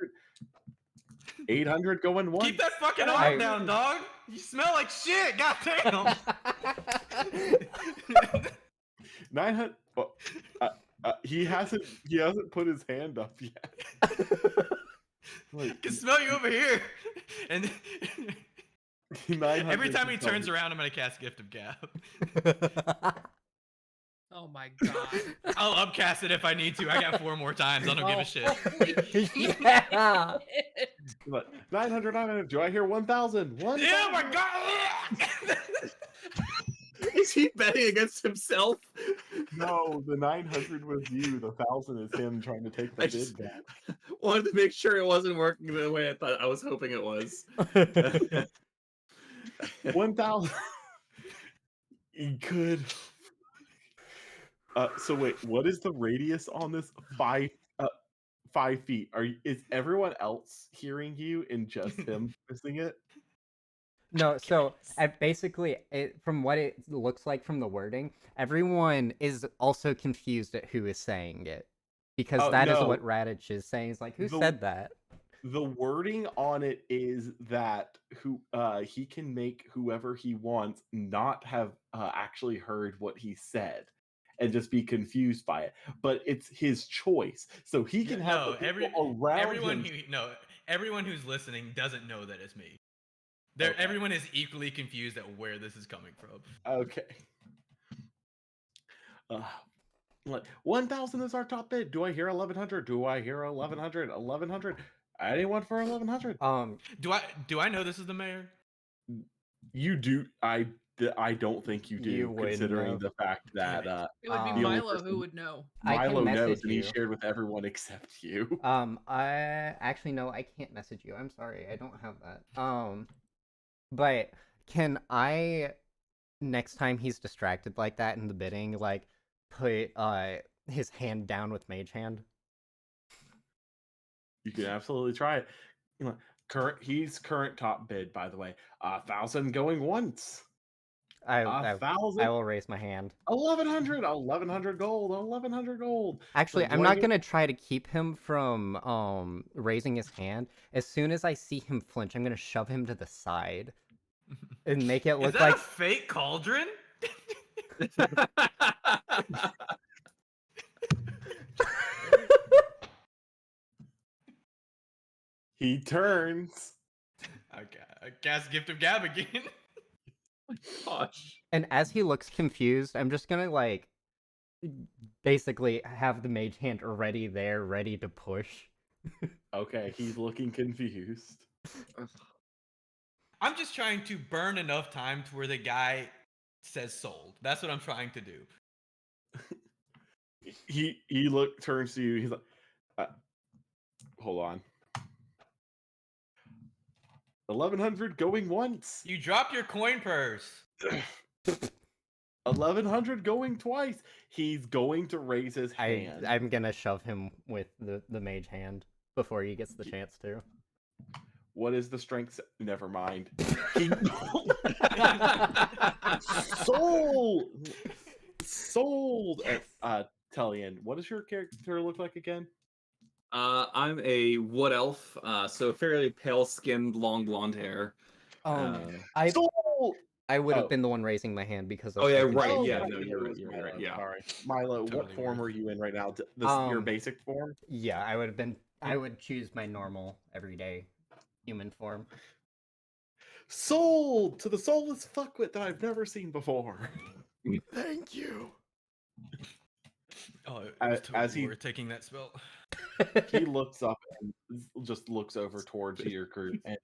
800 going once. Keep that fucking arm down, dog. You smell like shit. Goddamn. 900. Oh, he hasn't put his hand up yet. I can smell you over here. And 900 every time he is coming. turns around, I'm gonna cast Gift of Gab. Oh my god. I'll upcast it if I need to. I got 4 more times. I don't give a shit. Holy Yeah. shit. But 900, 900. Do I hear 1,000? 1,000. Oh my god! Is he betting against himself? No, the 900 was you. The 1,000 is him trying to take the I bid just back. wanted to make sure it wasn't working the way I was hoping it was. 1,000. He could. So wait, what is the radius on this? 5 feet. Is everyone else hearing you and just him missing it? No, so basically, from what it looks like from the wording, everyone is also confused at who is saying it. Because that is what Raditz is saying. He's like, who said that? The wording on it is that he can make whoever he wants not have actually heard what he said and just be confused by it. But it's his choice, so he can have everyone who's listening doesn't know that it's me. Okay. Everyone is equally confused at where this is coming from. Okay. 1,000 is our top bid. Do I hear 1,100? Do I hear 1,100? 1,100? Anyone for 1,100? Do I know this is the mayor? You do. I don't think you do, You wouldn't considering know. the fact that It would be the only Milo who person- would know. I can Milo knows, message and he you. shared with everyone except you. I actually no, I can't message you. I'm sorry, I don't have that. But can I next time he's distracted like that in the bidding, like put his hand down with Mage Hand? You can absolutely try it. He's current top bid, by the way. 1,000 going once. I 1,000. will raise my hand. 1,100. 1,100 gold. 1,100 gold. Actually, So I'm do I not get- gonna try to keep him from raising his hand. As soon as I see him flinch, I'm gonna shove him to the side and make it Is look that like a fake cauldron? He turns. Okay, I cast Gift of Gab again. Gosh. And as he looks confused, I'm just gonna like basically have the Mage Hand already there, ready to push. Okay, he's looking confused. I'm just trying to burn enough time to where the guy says sold. That's what I'm trying to do. He turns to you. He's like, hold on. 1,100 going once. You drop your coin purse. 1,100 going twice. He's going to raise his hand. I'm gonna shove him with the Mage Hand before he gets the chance to. What is the strength? Never mind. He sold. Tellian, what does your character look like again? I'm a wood elf, so fairly pale-skinned, long blonde hair. Sold. I would have Oh. been the one raising my hand because of Oh, yeah, fucking right, Mage yeah, Hand. no, you're right, you're right, yeah. Sorry, Milo. Totally what form worth. are you in right now? Your basic form? Yeah, I would have been. I would choose my normal, everyday human form. Sold to the soulless fuckwit that I've never seen before. Thank you. Oh, it As- was as totally he- worth taking that spell. He looks up and just looks over towards your group and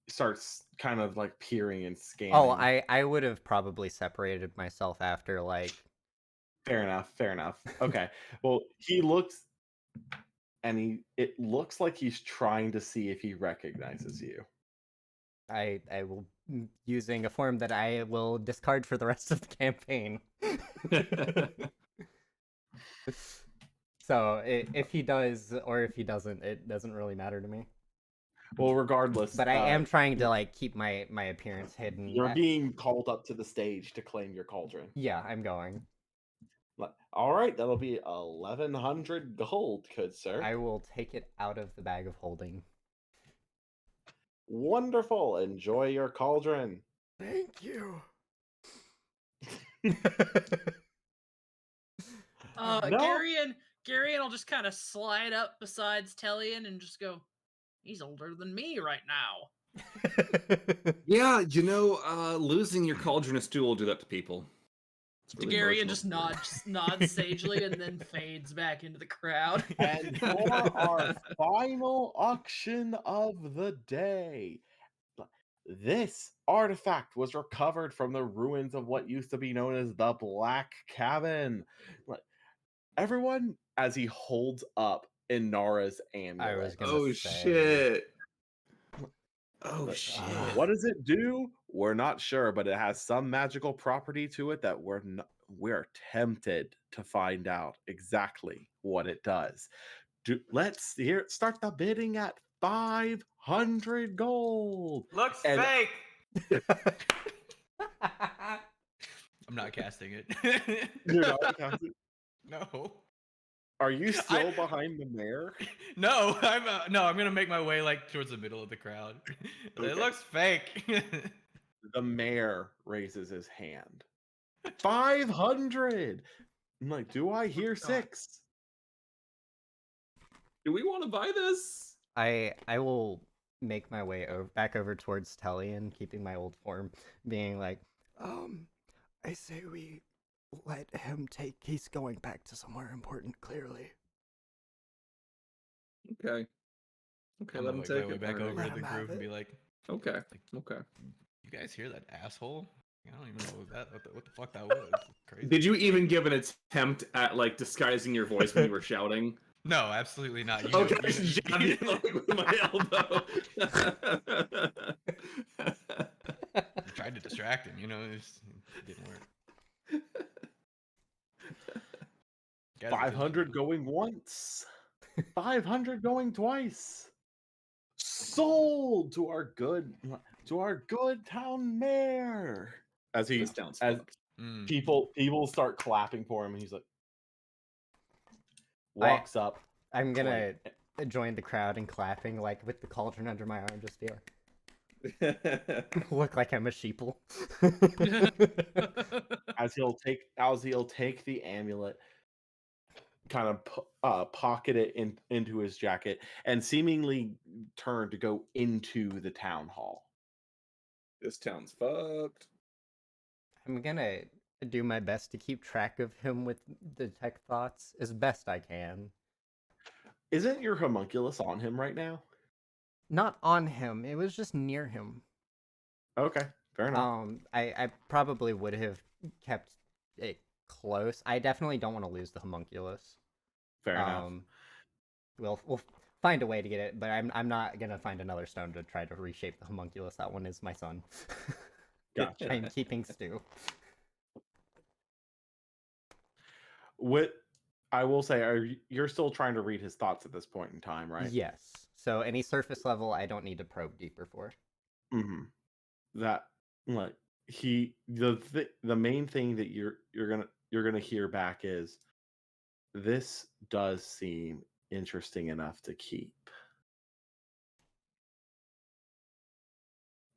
starts kind of like peering and scanning. Oh, I would have probably separated myself after like Fair enough. Fair enough. Okay. Well, he looks, and it looks like he's trying to see if he recognizes you. I will using a form that I will discard for the rest of the campaign. So if he does or if he doesn't, it doesn't really matter to me. Well, regardless, But I am trying to like keep my appearance hidden. You're being called up to the stage to claim your cauldron. Yeah, I'm going. All right, that'll be 1,100 gold, good sir. I will take it out of the bag of holding. Wonderful. Enjoy your cauldron. Thank you. No. Garion will just kind of slide up besides Tellian and just go, he's older than me right now. Yeah, losing your cauldron of stew will do that to people. It's really Garion emotional. just nods sagely and then fades back into the crowd. And for our final auction of the day, this artifact was recovered from the ruins of what used to be known as the Black Cabin. Everyone, as he holds up Inara's amulet. I was gonna Oh say. shit! Oh shit! What does it do? We're not sure, but it has some magical property to it that we're tempted to find out exactly what it does. Let's start the bidding at 500 gold. Looks And- fake. I'm not casting it. You're not counting? No. Are you still behind the mayor? No, I'm gonna make my way like towards the middle of the crowd. Okay. It looks fake. The mayor raises his hand. 500. I'm like, do I hear 6? Do we want to buy this? I will make my way back over towards Tellian, keeping my old form, being like, I say we let him take. He's going back to somewhere important, clearly. Okay. Okay, I'm let gonna him make take my way it. back Alright. over Let to the him have group and it. be like, Okay. Okay. "You guys hear that asshole? I don't even know what the fuck that was. It's crazy." Did you even give an attempt at like disguising your voice when you were shouting? No, absolutely not. You Okay, know, I should jab you like, with my elbow. tried to distract him. It didn't work. Guys, 500 going once. 500 going twice. Sold to our good town mayor. As he This sounds as fucked. Mm. people start clapping for him, and he's like walks up. I'm gonna join the crowd and clapping, like with the cauldron under my arm, just be like, look like I'm a sheeple. as he'll take the amulet, kind of pocket it into his jacket, and seemingly turn to go into the town hall. This town's fucked. I'm gonna do my best to keep track of him with detect thoughts as best I can. Isn't your homunculus on him right now? Not on him. It was just near him. Okay, fair enough. I probably would have kept it close. I definitely don't want to lose the homunculus. Fair enough. We'll find a way to get it, but I'm not gonna find another stone to try to reshape the homunculus. That one is my son. Gotcha. I'm keeping Stu. What I will say, you're still trying to read his thoughts at this point in time, right? Yes. So any surface level, I don't need to probe deeper for. Mm-hmm. That like the main thing that you're gonna hear back is, this does seem interesting enough to keep.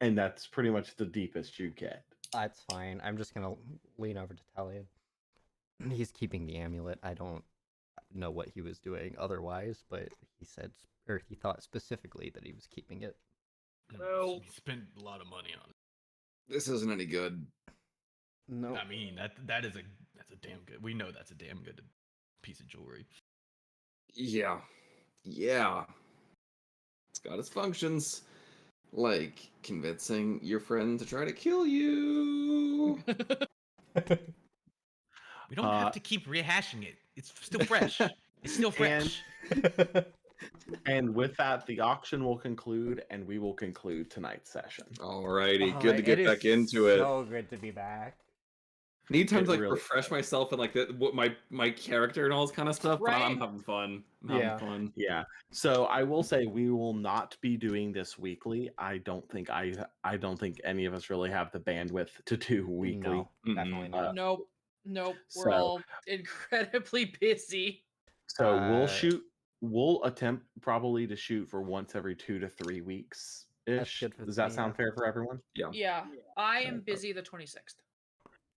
And that's pretty much the deepest you get. That's fine. I'm just gonna lean over to Talion. He's keeping the amulet. I don't know what he was doing otherwise, but he said, or he thought specifically that he was keeping it. Well- We spent a lot of money on it. This isn't any good. No. I mean, that's a damn good. We know that's a damn good piece of jewelry. Yeah. Yeah. It's got its functions. Like convincing your friend to try to kill you. We don't have to keep rehashing it. It's still fresh. It's still fresh. And with that, the auction will conclude, and we will conclude tonight's session. Alrighty, Oh, good to get it back is into it. So good to be back. Need time It to like really refresh is. myself and like what my character and all this kind of stuff. But I'm Right. having fun. I'm Yeah. having fun. Yeah. So I will say we will not be doing this weekly. I don't think any of us really have the bandwidth to do weekly. No, Mm-mm. definitely not. Nope. Nope. We're So- all incredibly busy. So Uh, we'll attempt probably to shoot for once every 2 to 3 weeks That's ish. good with Does that me, sound yeah. fair for everyone? Yeah. I am busy the 26th.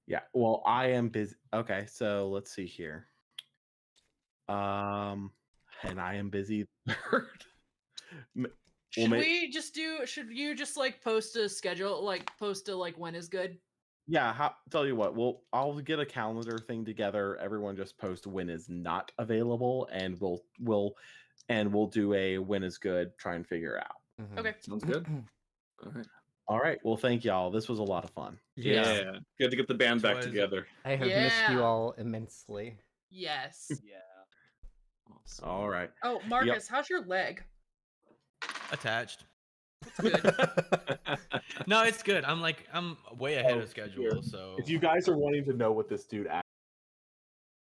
Yeah. Well, I am busy. Okay, so let's see here. And I am busy the third. Well, Should may- we just do? Should you just like post a schedule, like post a like when is good? Yeah, tell you what, I'll get a calendar thing together. Everyone just post when is not available, and we'll do a when is good. Try and figure out. Mhm. Okay. Sounds good. All right. All right. Well, thank y'all. This was a lot of fun. Yeah. Good to get the band back Was- together. I have missed you Yeah. all immensely. Yes. Yeah. Awesome. All right. Oh, Marcus, how's your leg? Attached. Good. No, it's good. I'm way ahead Oh, of schedule. here. So If you guys are wanting to know what this dude